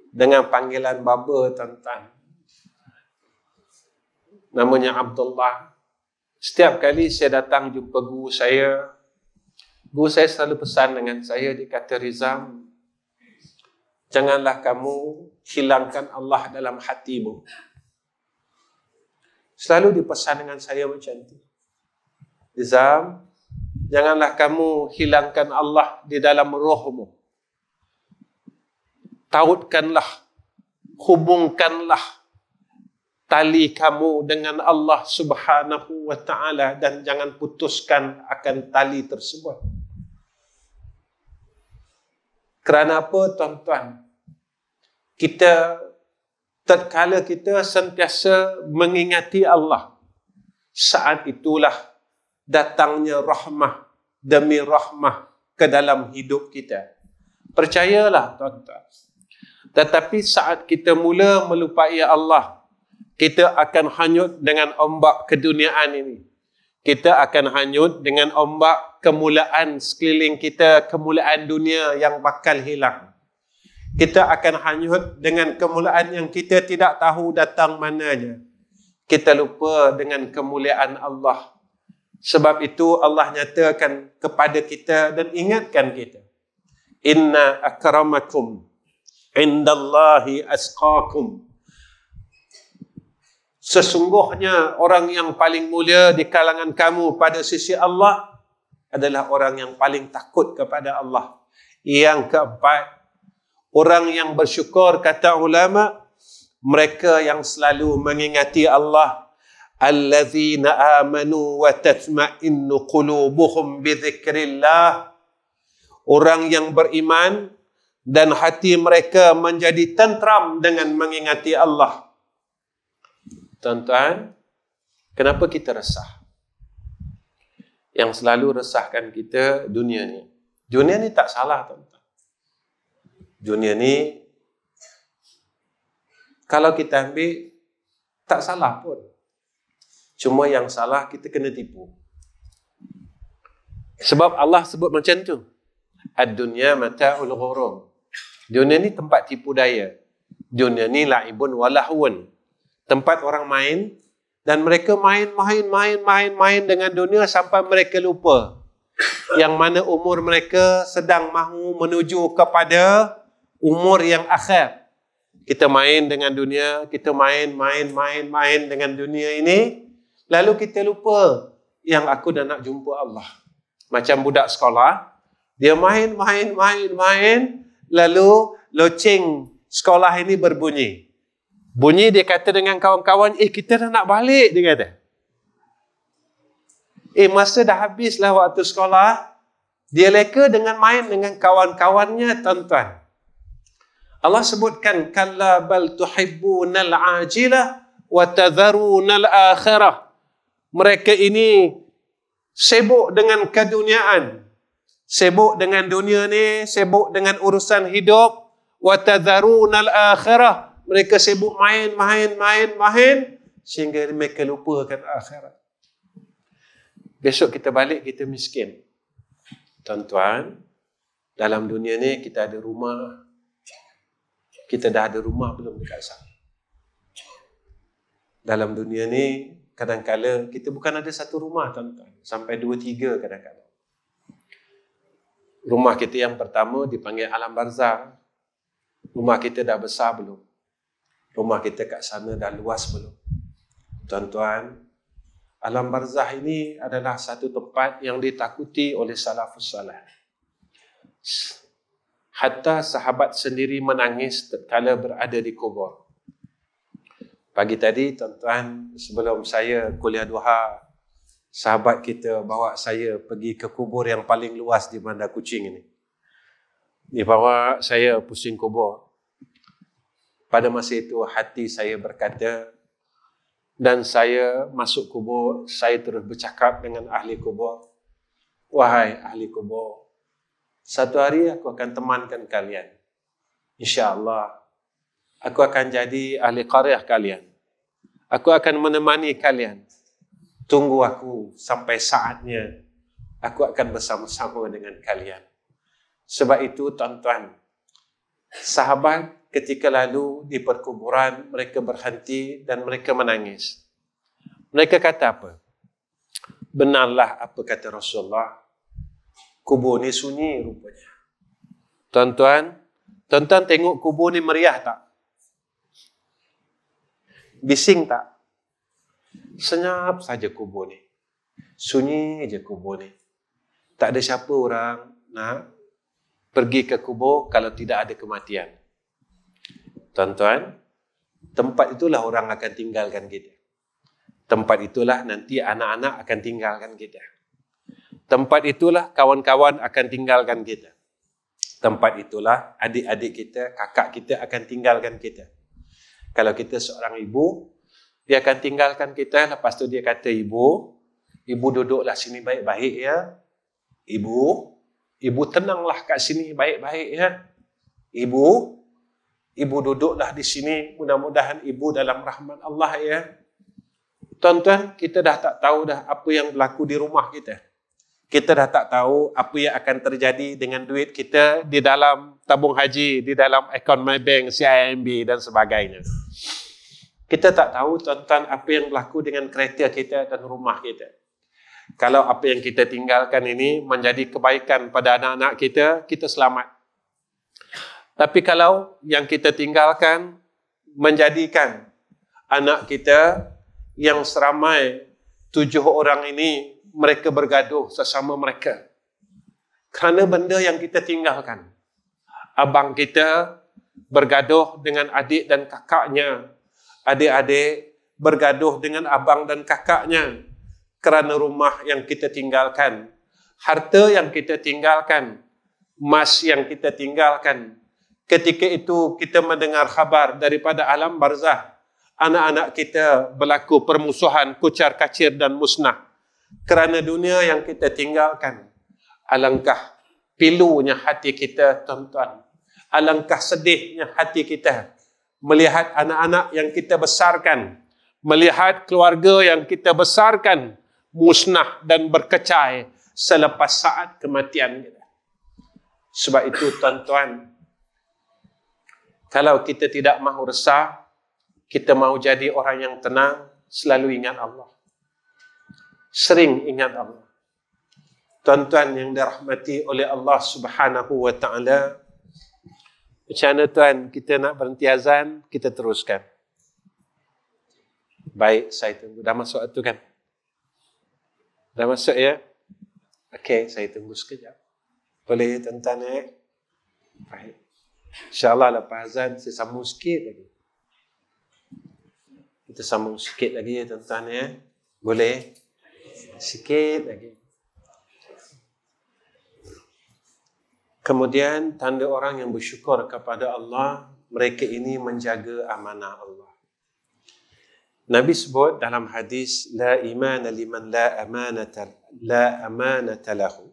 dengan panggilan baba, tuan-tuan. Namanya Abdullah. Setiap kali saya datang jumpa guru saya selalu pesan dengan saya, dia kata, Rizam, janganlah kamu hilangkan Allah dalam hatimu. Selalu dipesan dengan saya macam itu. Rizam, janganlah kamu hilangkan Allah di dalam rohmu. Tautkanlah, hubungkanlah tali kamu dengan Allah Subhanahu wa ta'ala dan jangan putuskan akan tali tersebut. Kerana apa, tuan-tuan? Tatkala kita sentiasa mengingati Allah, saat itulah datangnya rahmah demi rahmah ke dalam hidup kita. Percayalah, tuan-tuan. Tetapi saat kita mula melupai Allah, kita akan hanyut dengan ombak keduniaan ini. Kita akan hanyut dengan ombak kemulaan sekeliling kita, kemulaan dunia yang bakal hilang. Kita akan hanyut dengan kemulaan yang kita tidak tahu datang mananya. Kita lupa dengan kemuliaan Allah. Sebab itu Allah nyatakan kepada kita dan ingatkan kita. Inna akramakum indallahi asqakum. Sesungguhnya orang yang paling mulia di kalangan kamu pada sisi Allah adalah orang yang paling takut kepada Allah. Yang keempat, orang yang bersyukur, kata ulama, mereka yang selalu mengingati Allah. Allazina amanu wa tatma'innu qulubuhum bi dzikrillah. Orang yang beriman dan hati mereka menjadi tentram dengan mengingati Allah. Tuan-tuan, kenapa kita resah? Yang selalu resahkan kita dunia ni. Dunia ni tak salah, tuan-tuan. Dunia ni, kalau kita ambil, tak salah pun. Cuma yang salah, kita kena tipu. Sebab Allah sebut macam tu. Ad-dunya mata'ul ghurur. Dunia ni tempat tipu daya. Dunia ni la'ibun walahun. Tempat orang main, dan mereka main dengan dunia sampai mereka lupa yang mana umur mereka sedang mahu menuju kepada umur yang akhir. Kita main dengan dunia, kita main dengan dunia ini, lalu kita lupa yang aku dah nak jumpa Allah. Macam budak sekolah, dia main, lalu loceng sekolah ini berbunyi. Bunyi, dia kata dengan kawan-kawan, kita dah nak balik, dia kata. Masa dah habislah waktu sekolah, dia leka dengan main dengan kawan-kawannya, tuan-tuan. Allah sebutkan, kalla bal tuhibbunal ajilah wa tadharunal akhirah. Mereka ini sibuk dengan keduniaan, sibuk dengan dunia ni, sibuk dengan urusan hidup, wa tadharunal akhirah. Mereka sibuk main, sehingga mereka lupakan akhirat. Besok kita balik, kita miskin. Tuan-tuan, dalam dunia ni kita ada rumah. Kita dah ada rumah belum dekat sana? Dalam dunia ni, kadang-kadang kita bukan ada satu rumah, tuan-tuan. Sampai 2-3 kadang-kadang. Rumah kita yang pertama dipanggil alam barzah. Rumah kita dah besar belum? Rumah kita kat sana dah luas belum? Tuan-tuan, Alam barzah ini adalah satu tempat yang ditakuti oleh salafus salih. Hatta sahabat sendiri menangis tatkala berada di kubur. Pagi tadi, tuan-tuan, sebelum saya kuliah duha, sahabat kita bawa saya pergi ke kubur yang paling luas di Bandar Kuching ini. Dia bawa saya pusing kubur. Pada masa itu hati saya berkata, dan saya masuk kubur, saya terus bercakap dengan ahli kubur. Wahai ahli kubur, satu hari aku akan temankan kalian. InsyaAllah, aku akan jadi ahli qaryah kalian. Aku akan menemani kalian. Tunggu aku sampai saatnya aku akan bersama-sama dengan kalian. Sebab itu, tuan-tuan, sahabat ketika lalu di perkuburan, mereka berhenti dan mereka menangis. Mereka kata apa? Benarlah apa kata Rasulullah. Kubur ni sunyi rupanya. Tuan-tuan tengok kubur ni meriah tak? Bising tak? Senyap saja kubur ni. Sunyi je kubur ni. Tak ada siapa orang nak pergi ke kubur kalau tidak ada kematian. Tuan-tuan, tempat itulah orang akan tinggalkan kita. Tempat itulah nanti anak-anak akan tinggalkan kita. Tempat itulah kawan-kawan akan tinggalkan kita. Tempat itulah adik-adik kita, kakak kita akan tinggalkan kita. Kalau kita seorang ibu, dia akan tinggalkan kita. Lepas tu dia kata, ibu duduklah sini baik-baik ya. Ibu tenanglah kat sini baik-baik ya. Ibu duduklah di sini, mudah-mudahan ibu dalam rahmat Allah ya. Tuan-tuan, kita dah tak tahu dah apa yang berlaku di rumah kita. Kita dah tak tahu apa yang akan terjadi dengan duit kita di dalam tabung haji, di dalam akaun Maybank, CIMB dan sebagainya. Kita tak tahu, tuan-tuan, apa yang berlaku dengan kereta kita dan rumah kita. Kalau apa yang kita tinggalkan ini menjadi kebaikan pada anak-anak kita, kita selamat. Tapi kalau yang kita tinggalkan menjadikan anak kita yang seramai 7 orang ini, mereka bergaduh sesama mereka. Kerana benda yang kita tinggalkan. Abang kita bergaduh dengan adik dan kakaknya. Adik-adik bergaduh dengan abang dan kakaknya. Kerana rumah yang kita tinggalkan. Harta yang kita tinggalkan. Emas yang kita tinggalkan. Ketika itu kita mendengar khabar daripada alam barzah. Anak-anak kita berlaku permusuhan, kucar kacir dan musnah. Kerana dunia yang kita tinggalkan. Alangkah pilunya hati kita, tuan-tuan. Alangkah sedihnya hati kita. Melihat anak-anak yang kita besarkan. Melihat keluarga yang kita besarkan. Musnah dan berkecai selepas saat kematian kita. Sebab itu, tuan-tuan, kalau kita tidak mahu resah, kita mahu jadi orang yang tenang, selalu ingat Allah. Sering ingat Allah. Tuan-tuan yang dirahmati oleh Allah Subhanahu wa ta'ala, macam mana tuan, kita nak berhenti azan, kita teruskan. Baik, saya tunggu. Dah masuk itu kan? Dah masuk ya? Okey, saya tunggu sekejap. Boleh tuan-tuan Baik. InsyaAllah lepas azan, saya sambung sikit lagi. Kita sambung sikit lagi ya tuan-tuan ya. Boleh? Sikit lagi. Kemudian tanda orang yang bersyukur kepada Allah, mereka ini menjaga amanah Allah. Nabi sebut dalam hadis, la imana liman la amanata lahu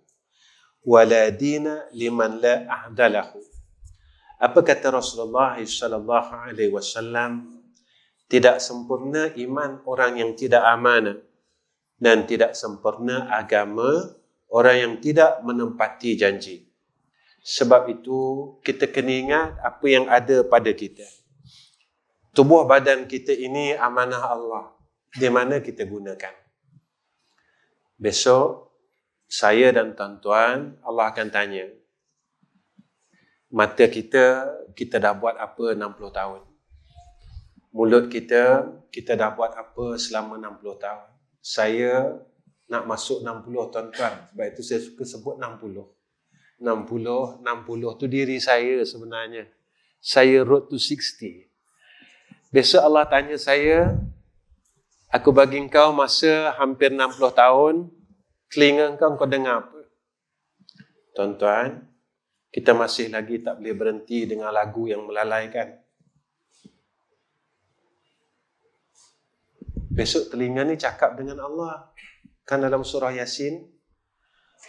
wa la dina liman la ahda lahu. Apa kata Rasulullah sallallahu alaihi wasallam? Tidak sempurna iman orang yang tidak amanah dan tidak sempurna agama orang yang tidak menempati janji. Sebab itu kita kena ingat apa yang ada pada kita. Tubuh badan kita ini amanah Allah. Di mana kita gunakan? Besok saya dan tuan-tuan Allah akan tanya. Mata kita dah buat apa 60 tahun? Mulut kita dah buat apa selama 60 tahun? saya nak masuk 60 tuan-tuan. Sebab itu saya suka sebut 60. 60 tu diri saya sebenarnya. Saya road to 60. Besok Allah tanya saya, aku bagi kau masa hampir 60 tahun, telinga kau dengar apa? Tuan-tuan, kita masih lagi tak boleh berhenti dengan lagu yang melalaikan. Besok telinga ni cakap dengan Allah. Kan dalam surah Yasin,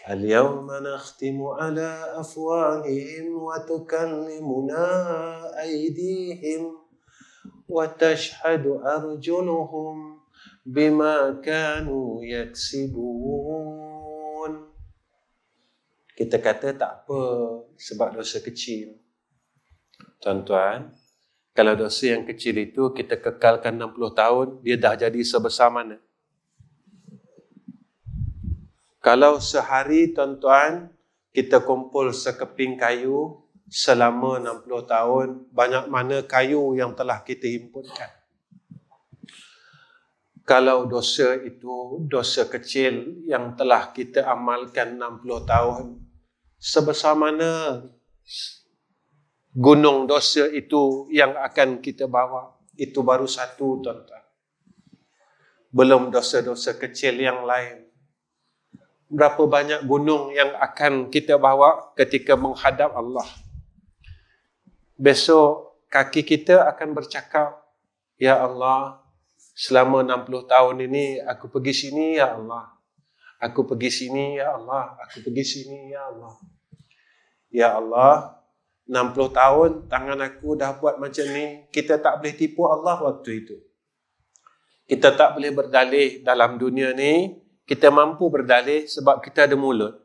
Al-yawma nakhtimu ala afwahihim wa tukallimuna aydihim wa tashhadu arjuluhum bima kanu yaksibun. Kita kata tak apa sebab dosa kecil. Tuan-tuan, kalau dosa yang kecil itu kita kekalkan 60 tahun, dia dah jadi sebesar mana? Kalau sehari, tuan-tuan, kita kumpul sekeping kayu selama 60 tahun, banyak mana kayu yang telah kita himpunkan. Kalau dosa itu dosa kecil yang telah kita amalkan 60 tahun, sebesar mana gunung dosa itu yang akan kita bawa? Itu baru satu, tuan-tuan. Belum dosa-dosa kecil yang lain. Berapa banyak gunung yang akan kita bawa ketika menghadap Allah. Besok kaki kita akan bercakap, Ya Allah, selama 60 tahun ini aku pergi sini, Ya Allah. Aku pergi sini, Ya Allah. Aku pergi sini, Ya Allah. Ya Allah, 60 tahun tangan aku dah buat macam ni. Kita tak boleh tipu Allah waktu itu. Kita tak boleh berdalih dalam dunia ni. Kita mampu berdalih sebab kita ada mulut.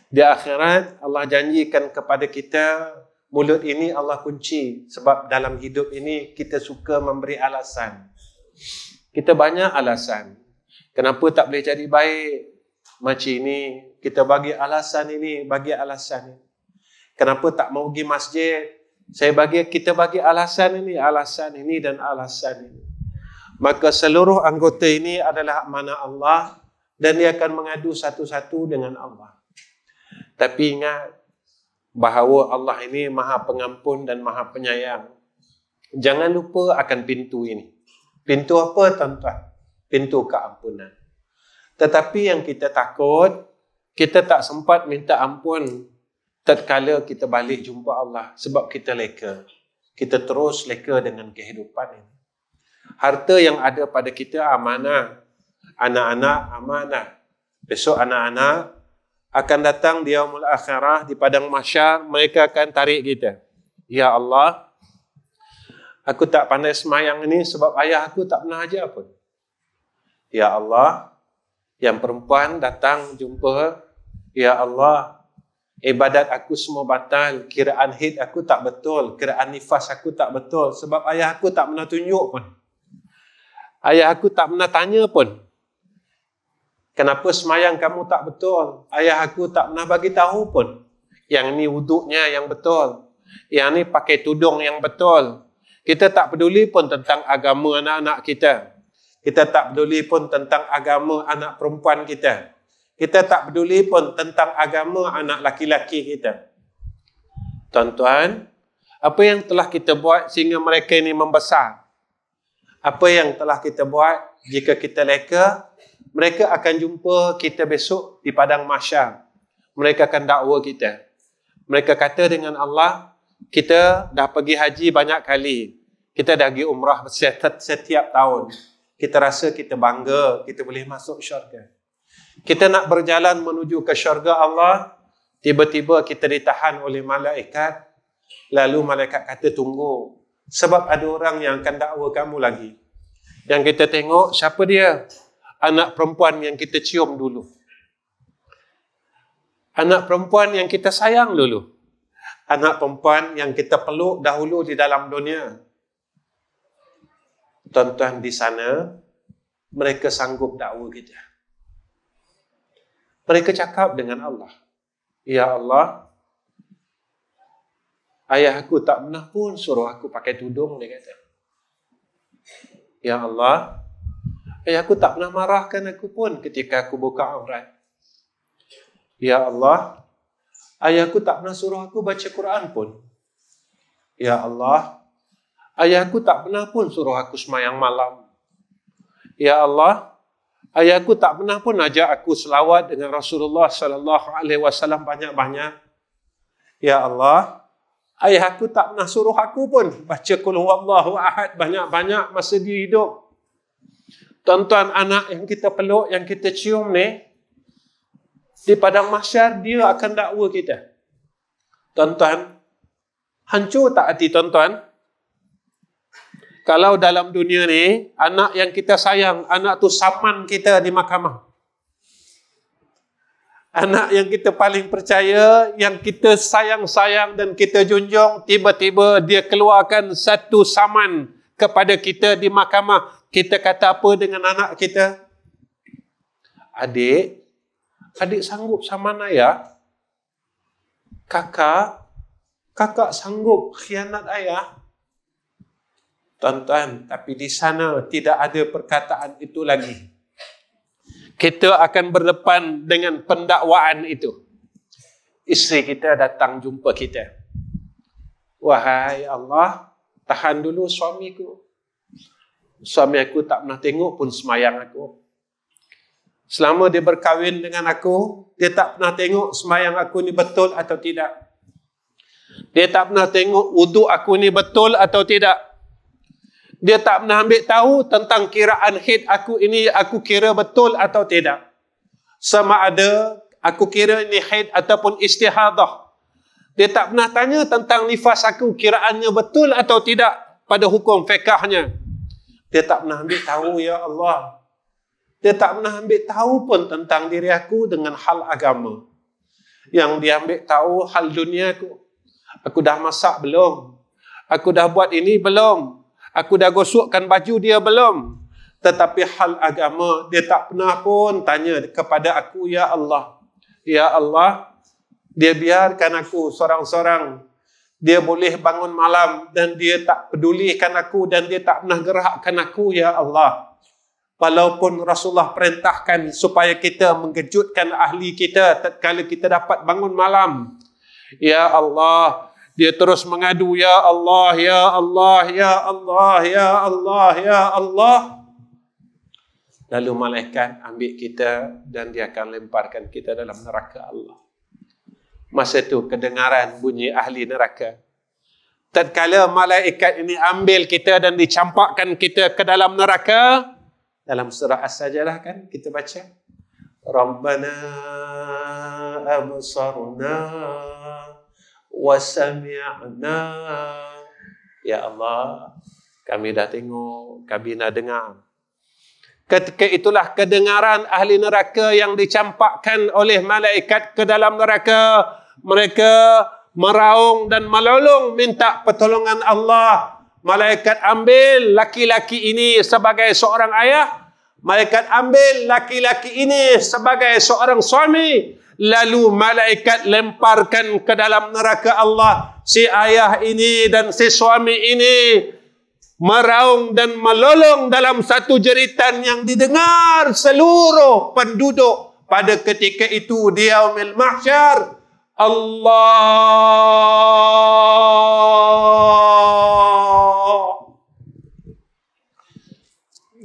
Di akhirat, Allah janjikan kepada kita, mulut ini Allah kunci. Sebab dalam hidup ini, kita suka memberi alasan. Kita banyak alasan. Kenapa tak boleh jadi baik? Macam ini, kita bagi alasan ini, bagi alasan ini. Kenapa tak mau pergi masjid? Kita bagi alasan ini dan alasan ini. Maka seluruh anggota ini adalah amanah Allah dan dia akan mengadu satu-satu dengan Allah. Tapi ingat bahawa Allah ini Maha Pengampun dan Maha Penyayang. Jangan lupa akan pintu ini. Pintu apa, tuan-tuan? Pintu keampunan. Tetapi yang kita takut, kita tak sempat minta ampun tatkala kita balik jumpa Allah sebab kita leka. Kita terus leka dengan kehidupan ini. Harta yang ada pada kita amanah. Anak-anak amanah. Besok anak-anak akan datang di yaumul akhirah, di padang mahsyar, mereka akan tarik kita. Ya Allah, aku tak pandai semayang ini sebab ayah aku tak pernah ajar pun. Ya Allah, yang perempuan datang jumpa, Ya Allah, ibadat aku semua batal, kiraan haid aku tak betul, kiraan nifas aku tak betul sebab ayah aku tak pernah tunjuk pun. Ayah aku tak pernah tanya pun. Kenapa semayang kamu tak betul? Ayah aku tak pernah bagi tahu pun. Yang ni wuduknya yang betul. Yang ni pakai tudung yang betul. Kita tak peduli pun tentang agama anak-anak kita. Kita tak peduli pun tentang agama anak perempuan kita. Kita tak peduli pun tentang agama anak laki-laki kita. Tuan-tuan, apa yang telah kita buat sehingga mereka ini membesar? Apa yang telah kita buat jika kita leka? Mereka akan jumpa kita besok di padang mahsyar. Mereka akan dakwa kita. Mereka kata dengan Allah, kita dah pergi haji banyak kali. Kita dah pergi umrah setiap tahun. Kita rasa kita bangga, kita boleh masuk syurga. Kita nak berjalan menuju ke syurga Allah, tiba-tiba kita ditahan oleh malaikat. Lalu malaikat kata, tunggu. Sebab ada orang yang akan dakwa kamu lagi. Yang kita tengok, siapa dia? Anak perempuan yang kita cium dulu. Anak perempuan yang kita sayang dulu. Anak perempuan yang kita peluk dahulu di dalam dunia. Tuan-tuan, di sana, mereka sanggup dakwa kita. Mereka cakap dengan Allah. Ya Allah, ayah aku tak pernah pun suruh aku pakai tudung, dia kata. Ya Allah, Ayahku tak pernah marahkan aku pun ketika aku buka aurat. Ya Allah, ayahku tak pernah suruh aku baca Quran pun. Ya Allah, ayahku tak pernah pun suruh aku sembahyang malam. Ya Allah, ayahku tak pernah pun ajak aku selawat dengan Rasulullah sallallahu alaihi wasallam banyak-banyak. Ya Allah, ayahku tak pernah suruh aku pun baca qul huwallahu ahad banyak-banyak masa dia hidup. Tuan-tuan, anak yang kita peluk, yang kita cium ni, di padang mahsyar dia akan dakwa kita. Tuan-tuan, hancur tak hati tuan-tuan? Kalau dalam dunia ni, anak yang kita sayang, anak tu saman kita di mahkamah. Anak yang kita paling percaya, yang kita sayang-sayang dan kita junjung, tiba-tiba dia keluarkan satu saman kepada kita di mahkamah. Kita kata apa dengan anak kita? Adik sanggup saman ayah? Kakak sanggup khianat ayah? Tuan-tuan, tapi di sana tidak ada perkataan itu lagi. Kita akan berdepan dengan pendakwaan itu. Isteri kita datang jumpa kita. Wahai Allah, tahan dulu suamiku. Suami aku tak pernah tengok pun semayang aku. Selama dia berkahwin dengan aku, dia tak pernah tengok semayang aku ni betul atau tidak. Dia tak pernah tengok wuduk aku ni betul atau tidak. Dia tak pernah ambil tahu tentang kiraan haid aku ini, aku kira betul atau tidak. Sama ada aku kira ini haid ataupun istihadah. Dia tak pernah tanya tentang nifas aku, kiraannya betul atau tidak pada hukum fiqahnya. Dia tak pernah ambil tahu, ya Allah. Dia tak pernah ambil tahu pun tentang diri aku dengan hal agama. Yang dia ambil tahu hal dunia aku. Aku dah masak belum? Aku dah buat ini belum? Aku dah gosokkan baju dia belum? Tetapi hal agama, dia tak pernah pun tanya kepada aku, ya Allah. Ya Allah, dia biarkan aku sorang-sorang. Dia boleh bangun malam dan dia tak pedulikan aku dan dia tak pernah gerakkan aku, ya Allah. Walaupun Rasulullah perintahkan supaya kita mengejutkan ahli kita tatkala kita dapat bangun malam. Ya Allah, dia terus mengadu, ya Allah, ya Allah, ya Allah, ya Allah, ya Allah. Lalu malaikat ambil kita dan dia akan lemparkan kita dalam neraka Allah. Masa itu kedengaran bunyi ahli neraka. Tatkala malaikat ini ambil kita dan dicampakkan kita ke dalam neraka, dalam surah As-Sajdah kan kita baca, Rabbana absarna wa sami'na. Ya Allah, kami dah tengok, kami dah dengar. Ketika itulah kedengaran ahli neraka yang dicampakkan oleh malaikat ke dalam neraka. Mereka meraung dan melolong minta pertolongan Allah. Malaikat ambil laki-laki ini sebagai seorang ayah. Malaikat ambil laki-laki ini sebagai seorang suami. Lalu malaikat lemparkan ke dalam neraka Allah. Si ayah ini dan si suami ini meraung dan melolong dalam satu jeritan yang didengar seluruh penduduk pada ketika itu di yaumil mahsyar. Allah.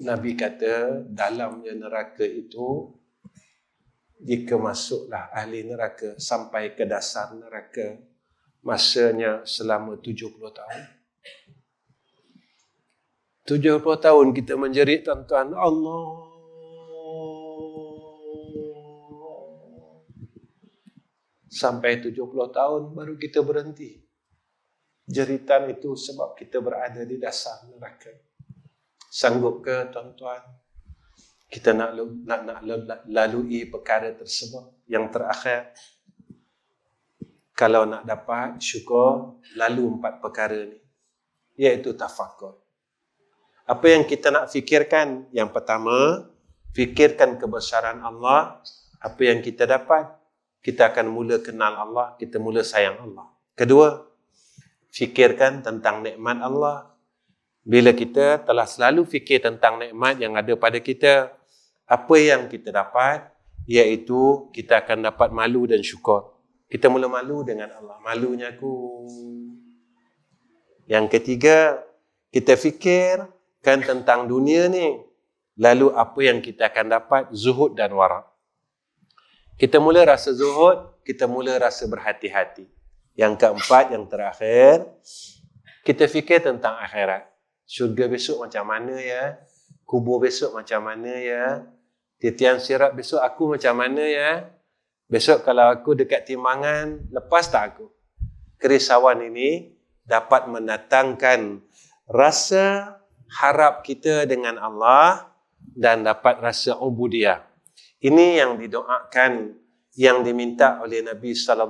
Nabi kata dalamnya neraka itu, jika masuklah ahli neraka sampai ke dasar neraka, masanya selama 70 tahun. 70 tahun kita menjerit, tuan-tuan. Allah. Sampai 70 tahun baru kita berhenti. Jeritan itu sebab kita berada di dasar neraka. Sanggup ke tuan-tuan kita nak lalui perkara tersebut? Yang terakhir, kalau nak dapat syukur, lalu 4 perkara ni, iaitu tafakur. Apa yang kita nak fikirkan? Yang pertama, fikirkan kebesaran Allah. Apa yang kita dapat? Kita akan mula kenal Allah, kita mula sayang Allah. Kedua, fikirkan tentang nikmat Allah. Bila kita telah selalu fikir tentang nikmat yang ada pada kita, apa yang kita dapat, iaitu kita akan dapat malu dan syukur. Kita mula malu dengan Allah. Malunya aku. Yang ketiga, kita fikirkan tentang dunia ni. Lalu apa yang kita akan dapat? Zuhud dan wara'. Kita mula rasa zuhud, kita mula rasa berhati-hati. Yang keempat, yang terakhir, kita fikir tentang akhirat. Syurga besok macam mana ya? Kubur besok macam mana ya? Titian sirat besok aku macam mana ya? Besok kalau aku dekat timbangan, lepas tak aku? Kerisauan ini dapat mendatangkan rasa harap kita dengan Allah dan dapat rasa ubudiyah. Ini yang didoakan, yang diminta oleh Nabi SAW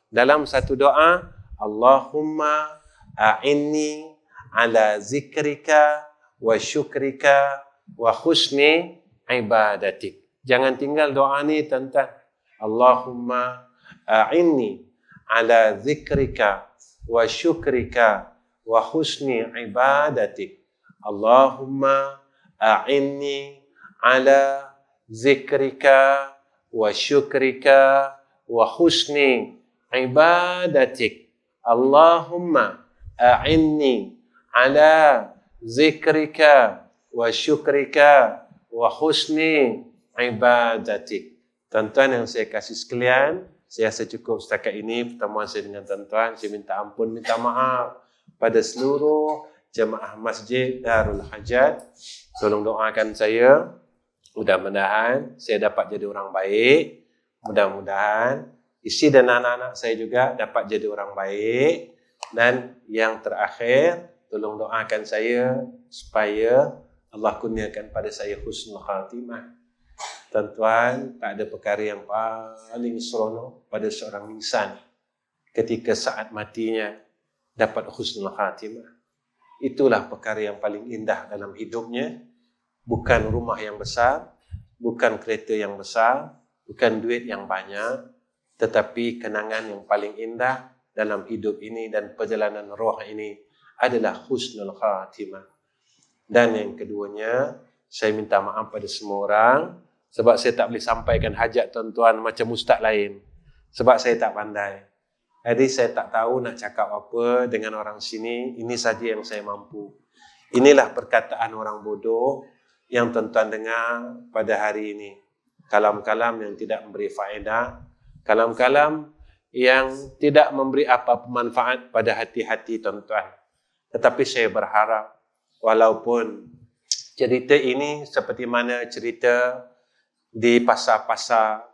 dalam satu doa, Allahumma a'inni ala zikrika wa syukrika wa husni ibadatik. Jangan tinggal doa ni tuan-tuan. Allahumma a'inni ala zikrika wa syukrika wa husni ibadatik. Allahumma a'inni ala zikrika wa syukrika wa husni ibadatik. Allahumma a'inni ala zikrika wa syukrika wa husni ibadatik. Tuan-tuan yang saya kasih sekalian, saya rasa cukup setakat ini pertemuan saya dengan tuan-tuan. Saya minta ampun, minta maaf pada seluruh jemaah Masjid Darul Hajat. Tolong doakan saya. Mudah-mudahan saya dapat jadi orang baik. Mudah-mudahan isteri dan anak-anak saya juga dapat jadi orang baik. Dan yang terakhir, tolong doakan saya supaya Allah kurniakan pada saya husnul khatimah. Tuan-tuan, tak ada perkara yang paling seronok pada seorang insan ketika saat matinya dapat husnul khatimah. Itulah perkara yang paling indah dalam hidupnya. Bukan rumah yang besar, bukan kereta yang besar, bukan duit yang banyak, tetapi kenangan yang paling indah dalam hidup ini dan perjalanan roh ini adalah husnul khatimah. Dan yang keduanya, saya minta maaf pada semua orang sebab saya tak boleh sampaikan hajat tuan-tuan macam ustaz lain. Sebab saya tak pandai. Jadi saya tak tahu nak cakap apa dengan orang sini. Ini saja yang saya mampu. Inilah perkataan orang bodoh yang tuan-tuan dengar pada hari ini. Kalam-kalam yang tidak memberi faedah. Kalam-kalam yang tidak memberi apa-apa manfaat pada hati-hati tuan-tuan. Tetapi saya berharap walaupun cerita ini seperti mana cerita di pasar-pasar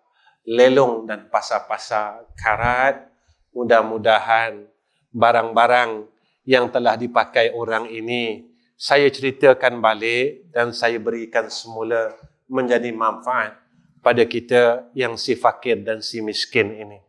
lelong dan pasar-pasar karat, mudah-mudahan barang-barang yang telah dipakai orang ini saya ceritakan balik dan saya berikan semula menjadi manfaat pada kita yang si fakir dan si miskin ini.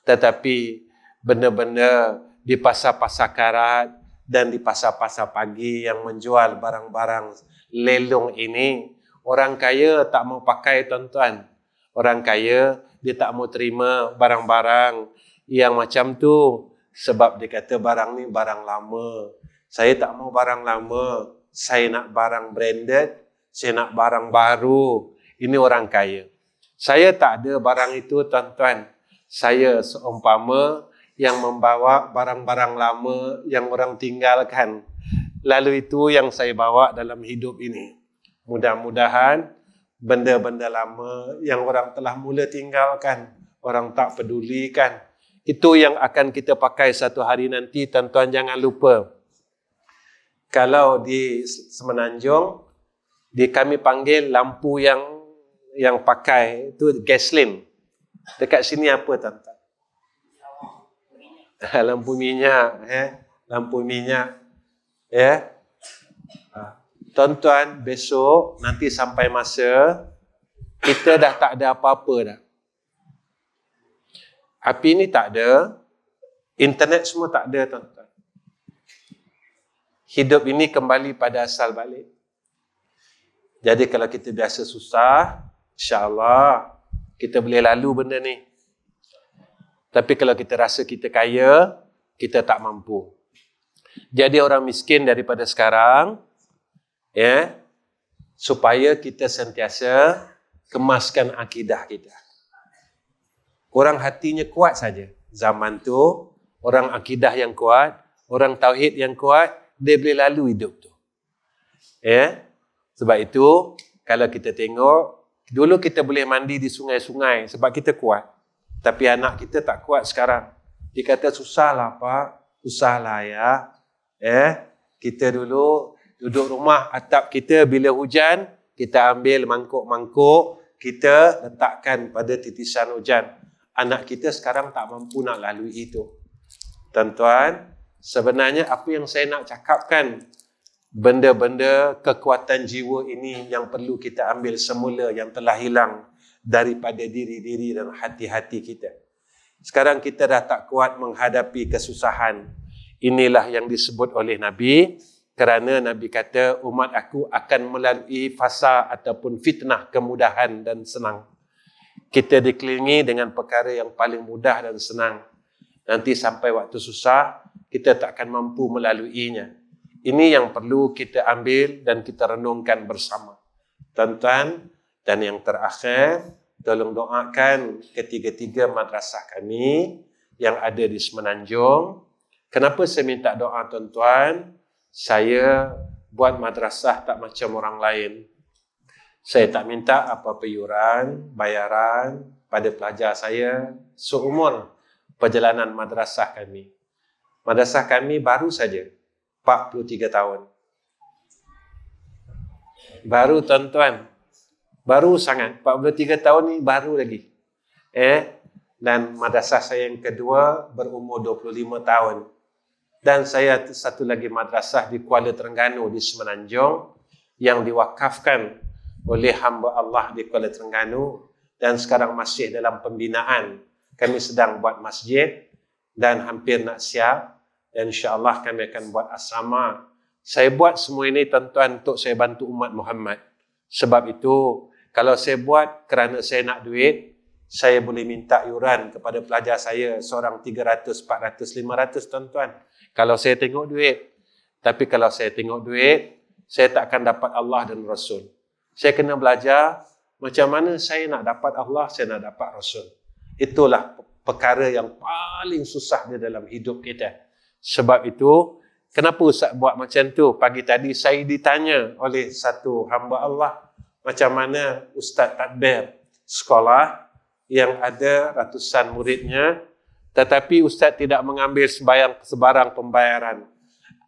Tetapi benda-benda di pasar-pasar karat dan di pasar-pasar pagi yang menjual barang-barang lelong ini, orang kaya tak mau pakai tuan-tuan. Orang kaya dia tak mau terima barang-barang yang macam tu sebab dia kata barang ni barang lama. Saya tak mau barang lama. Saya nak barang branded. Saya nak barang baru. Ini orang kaya. Saya tak ada barang itu tuan-tuan. Saya seumpama yang membawa barang-barang lama yang orang tinggalkan. Lalu itu yang saya bawa dalam hidup ini. Mudah-mudahan benda-benda lama yang orang telah mula tinggalkan, orang tak pedulikan, itu yang akan kita pakai satu hari nanti. Tuan-tuan jangan lupa. Kalau di Semenanjung, kami panggil lampu yang pakai itu gasoline. Dekat sini apa tuan-tuan? Lampu minyak, lampu minyak, ya. Tuan-tuan, besok nanti sampai masa kita dah tak ada apa-apa dah. Api ni tak ada, internet semua tak ada tuan-tuan. Hidup ini kembali pada asal balik. Jadi kalau kita biasa susah, insya-Allah kita boleh lalu benda ni. Tapi kalau kita rasa kita kaya, kita tak mampu. Jadi orang miskin daripada sekarang, ya, supaya kita sentiasa kemaskan akidah kita. Orang hatinya kuat saja. Zaman tu, orang akidah yang kuat, orang tauhid yang kuat, dia boleh lalu hidup tu. Ya. Sebab itu, kalau kita tengok, dulu kita boleh mandi di sungai-sungai sebab kita kuat. Tapi anak kita tak kuat sekarang. Dia kata, susahlah Pak, susahlah ya. Kita dulu duduk rumah atap kita bila hujan, kita ambil mangkuk-mangkuk, kita letakkan pada titisan hujan. Anak kita sekarang tak mampu nak lalui itu. Tuan-tuan, sebenarnya apa yang saya nak cakapkan, benda-benda kekuatan jiwa ini yang perlu kita ambil semula yang telah hilang daripada diri-diri dan hati-hati kita. Sekarang kita dah tak kuat menghadapi kesusahan. Inilah yang disebut oleh Nabi, kerana Nabi kata umat aku akan melalui fasa ataupun fitnah kemudahan dan senang. Kita dikelilingi dengan perkara yang paling mudah dan senang. Nanti sampai waktu susah, kita tak akan mampu melaluinya. Ini yang perlu kita ambil dan kita renungkan bersama. Tuan-tuan, dan yang terakhir, tolong doakan ketiga-tiga madrasah kami yang ada di Semenanjung. Kenapa saya minta doa tuan-tuan? Saya buat madrasah tak macam orang lain. Saya tak minta apa-apa yuran, bayaran pada pelajar saya seumur perjalanan madrasah kami. Madrasah kami baru saja 43 tahun. Baru tuan-tuan. Baru sangat. 43 tahun ni baru lagi. Dan madrasah saya yang kedua berumur 25 tahun. Dan saya satu lagi madrasah di Kuala Terengganu di Semenanjung yang diwakafkan oleh hamba Allah di Kuala Terengganu dan sekarang masih dalam pembinaan. Kami sedang buat masjid dan hampir nak siap dan insya-Allah kami akan buat asrama. Saya buat semua ini tuan-tuan untuk saya bantu umat Muhammad. Sebab itu kalau saya buat kerana saya nak duit, saya boleh minta yuran kepada pelajar saya seorang 300, 400, 500 tuan-tuan. Kalau saya tengok duit. Tapi kalau saya tengok duit, saya tak akan dapat Allah dan Rasul. Saya kena belajar macam mana saya nak dapat Allah, saya nak dapat Rasul. Itulah perkara yang paling susah di dalam hidup kita. Sebab itu, kenapa Ustaz buat macam tu? Pagi tadi saya ditanya oleh satu hamba Allah, macam mana Ustaz tadbir sekolah yang ada ratusan muridnya, tetapi Ustaz tidak mengambil sebarang pembayaran.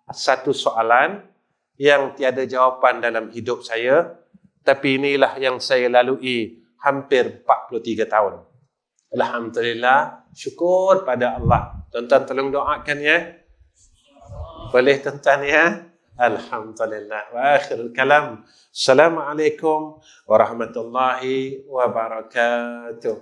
Satu soalan yang tiada jawapan dalam hidup saya, tapi inilah yang saya lalui hampir 43 tahun. Alhamdulillah, syukur pada Allah. Tuan-tuan tolong doakan ya. Boleh tuan-tuan ya? Alhamdulillah. Wa akhirul kalam. Assalamualaikum warahmatullahi wabarakatuh.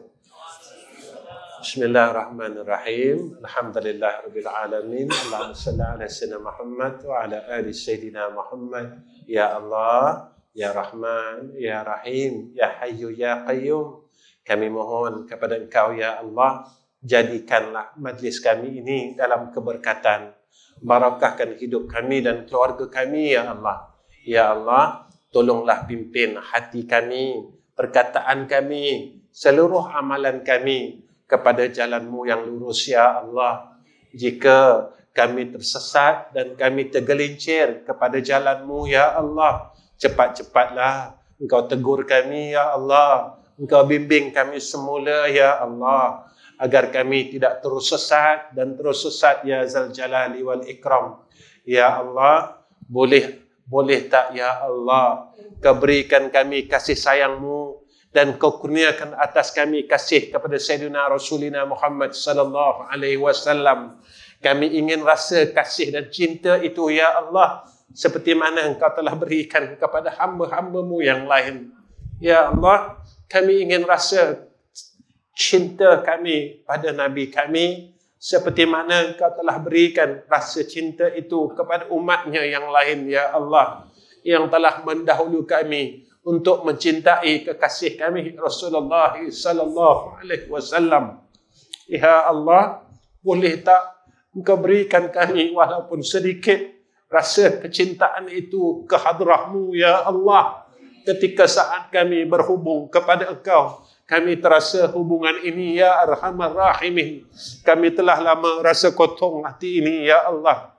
Bismillahirrahmanirrahim. Alhamdulillahirabbil alamin. Allahumma shalli ala sayyidina Muhammad wa ala ali sayyidina Muhammad. Ya Allah, ya Rahman, ya Rahim, ya Hayyu, ya Qayyum. Kami mohon kepada Engkau, ya Allah, jadikanlah majlis kami ini dalam keberkatan. Barakahkan hidup kami dan keluarga kami, ya Allah. Ya Allah, tolonglah pimpin hati kami, perkataan kami, seluruh amalan kami kepada jalan-Mu yang lurus, ya Allah. Jika kami tersesat dan kami tergelincir kepada jalan-Mu, ya Allah, cepat-cepatlah Engkau tegur kami, ya Allah. Engkau bimbing kami semula, ya Allah, agar kami tidak terus sesat dan terus sesat, ya Zal Jalali wal Ikram. Ya Allah, boleh tak, ya Allah, Kau berikan kami kasih sayang-Mu dan Kau kurniakan atas kami kasih kepada Sayyidina Rasulina Muhammad sallallahu alaihi wasallam. Kami ingin rasa kasih dan cinta itu, ya Allah, seperti mana Engkau telah berikan kepada hamba-hamba-Mu yang lain. Ya Allah, kami ingin rasa cinta kami pada Nabi kami seperti mana Engkau telah berikan rasa cinta itu kepada umatnya yang lain, ya Allah, yang telah mendahulu kami untuk mencintai kekasih kami Rasulullah sallallahu alaihi wasallam. Ya Allah, boleh tak Engkau berikan kami walaupun sedikit rasa kecintaan itu ke hadrah-Mu, ya Allah. Ketika saat kami berhubung kepada Engkau, kami terasa hubungan ini, ya Arhamar Rahimin. Kami telah lama rasa kosong hati ini, ya Allah.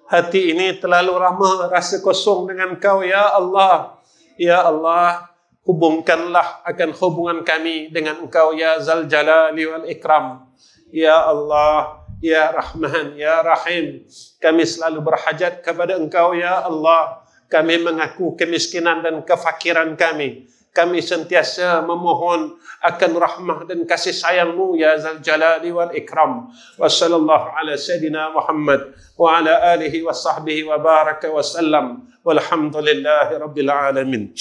Hati ini terlalu lama rasa kosong dengan Kau, ya Allah. Ya Allah, hubungkanlah akan hubungan kami dengan Engkau, ya Zal Jalali wal Ikram. Ya Allah, ya Rahman, ya Rahim. Kami selalu berhajat kepada Engkau, ya Allah. Kami mengaku kemiskinan dan kefakiran kami. Kami sentiasa memohon akan rahmah dan kasih sayang-Mu, ya Zal Jalali wal Ikram. Wa sallallahu ala Sayyidina Muhammad wa ala alihi wa sahbihi wa baraka wa sallam. Walhamdulillahi Rabbil Alamin.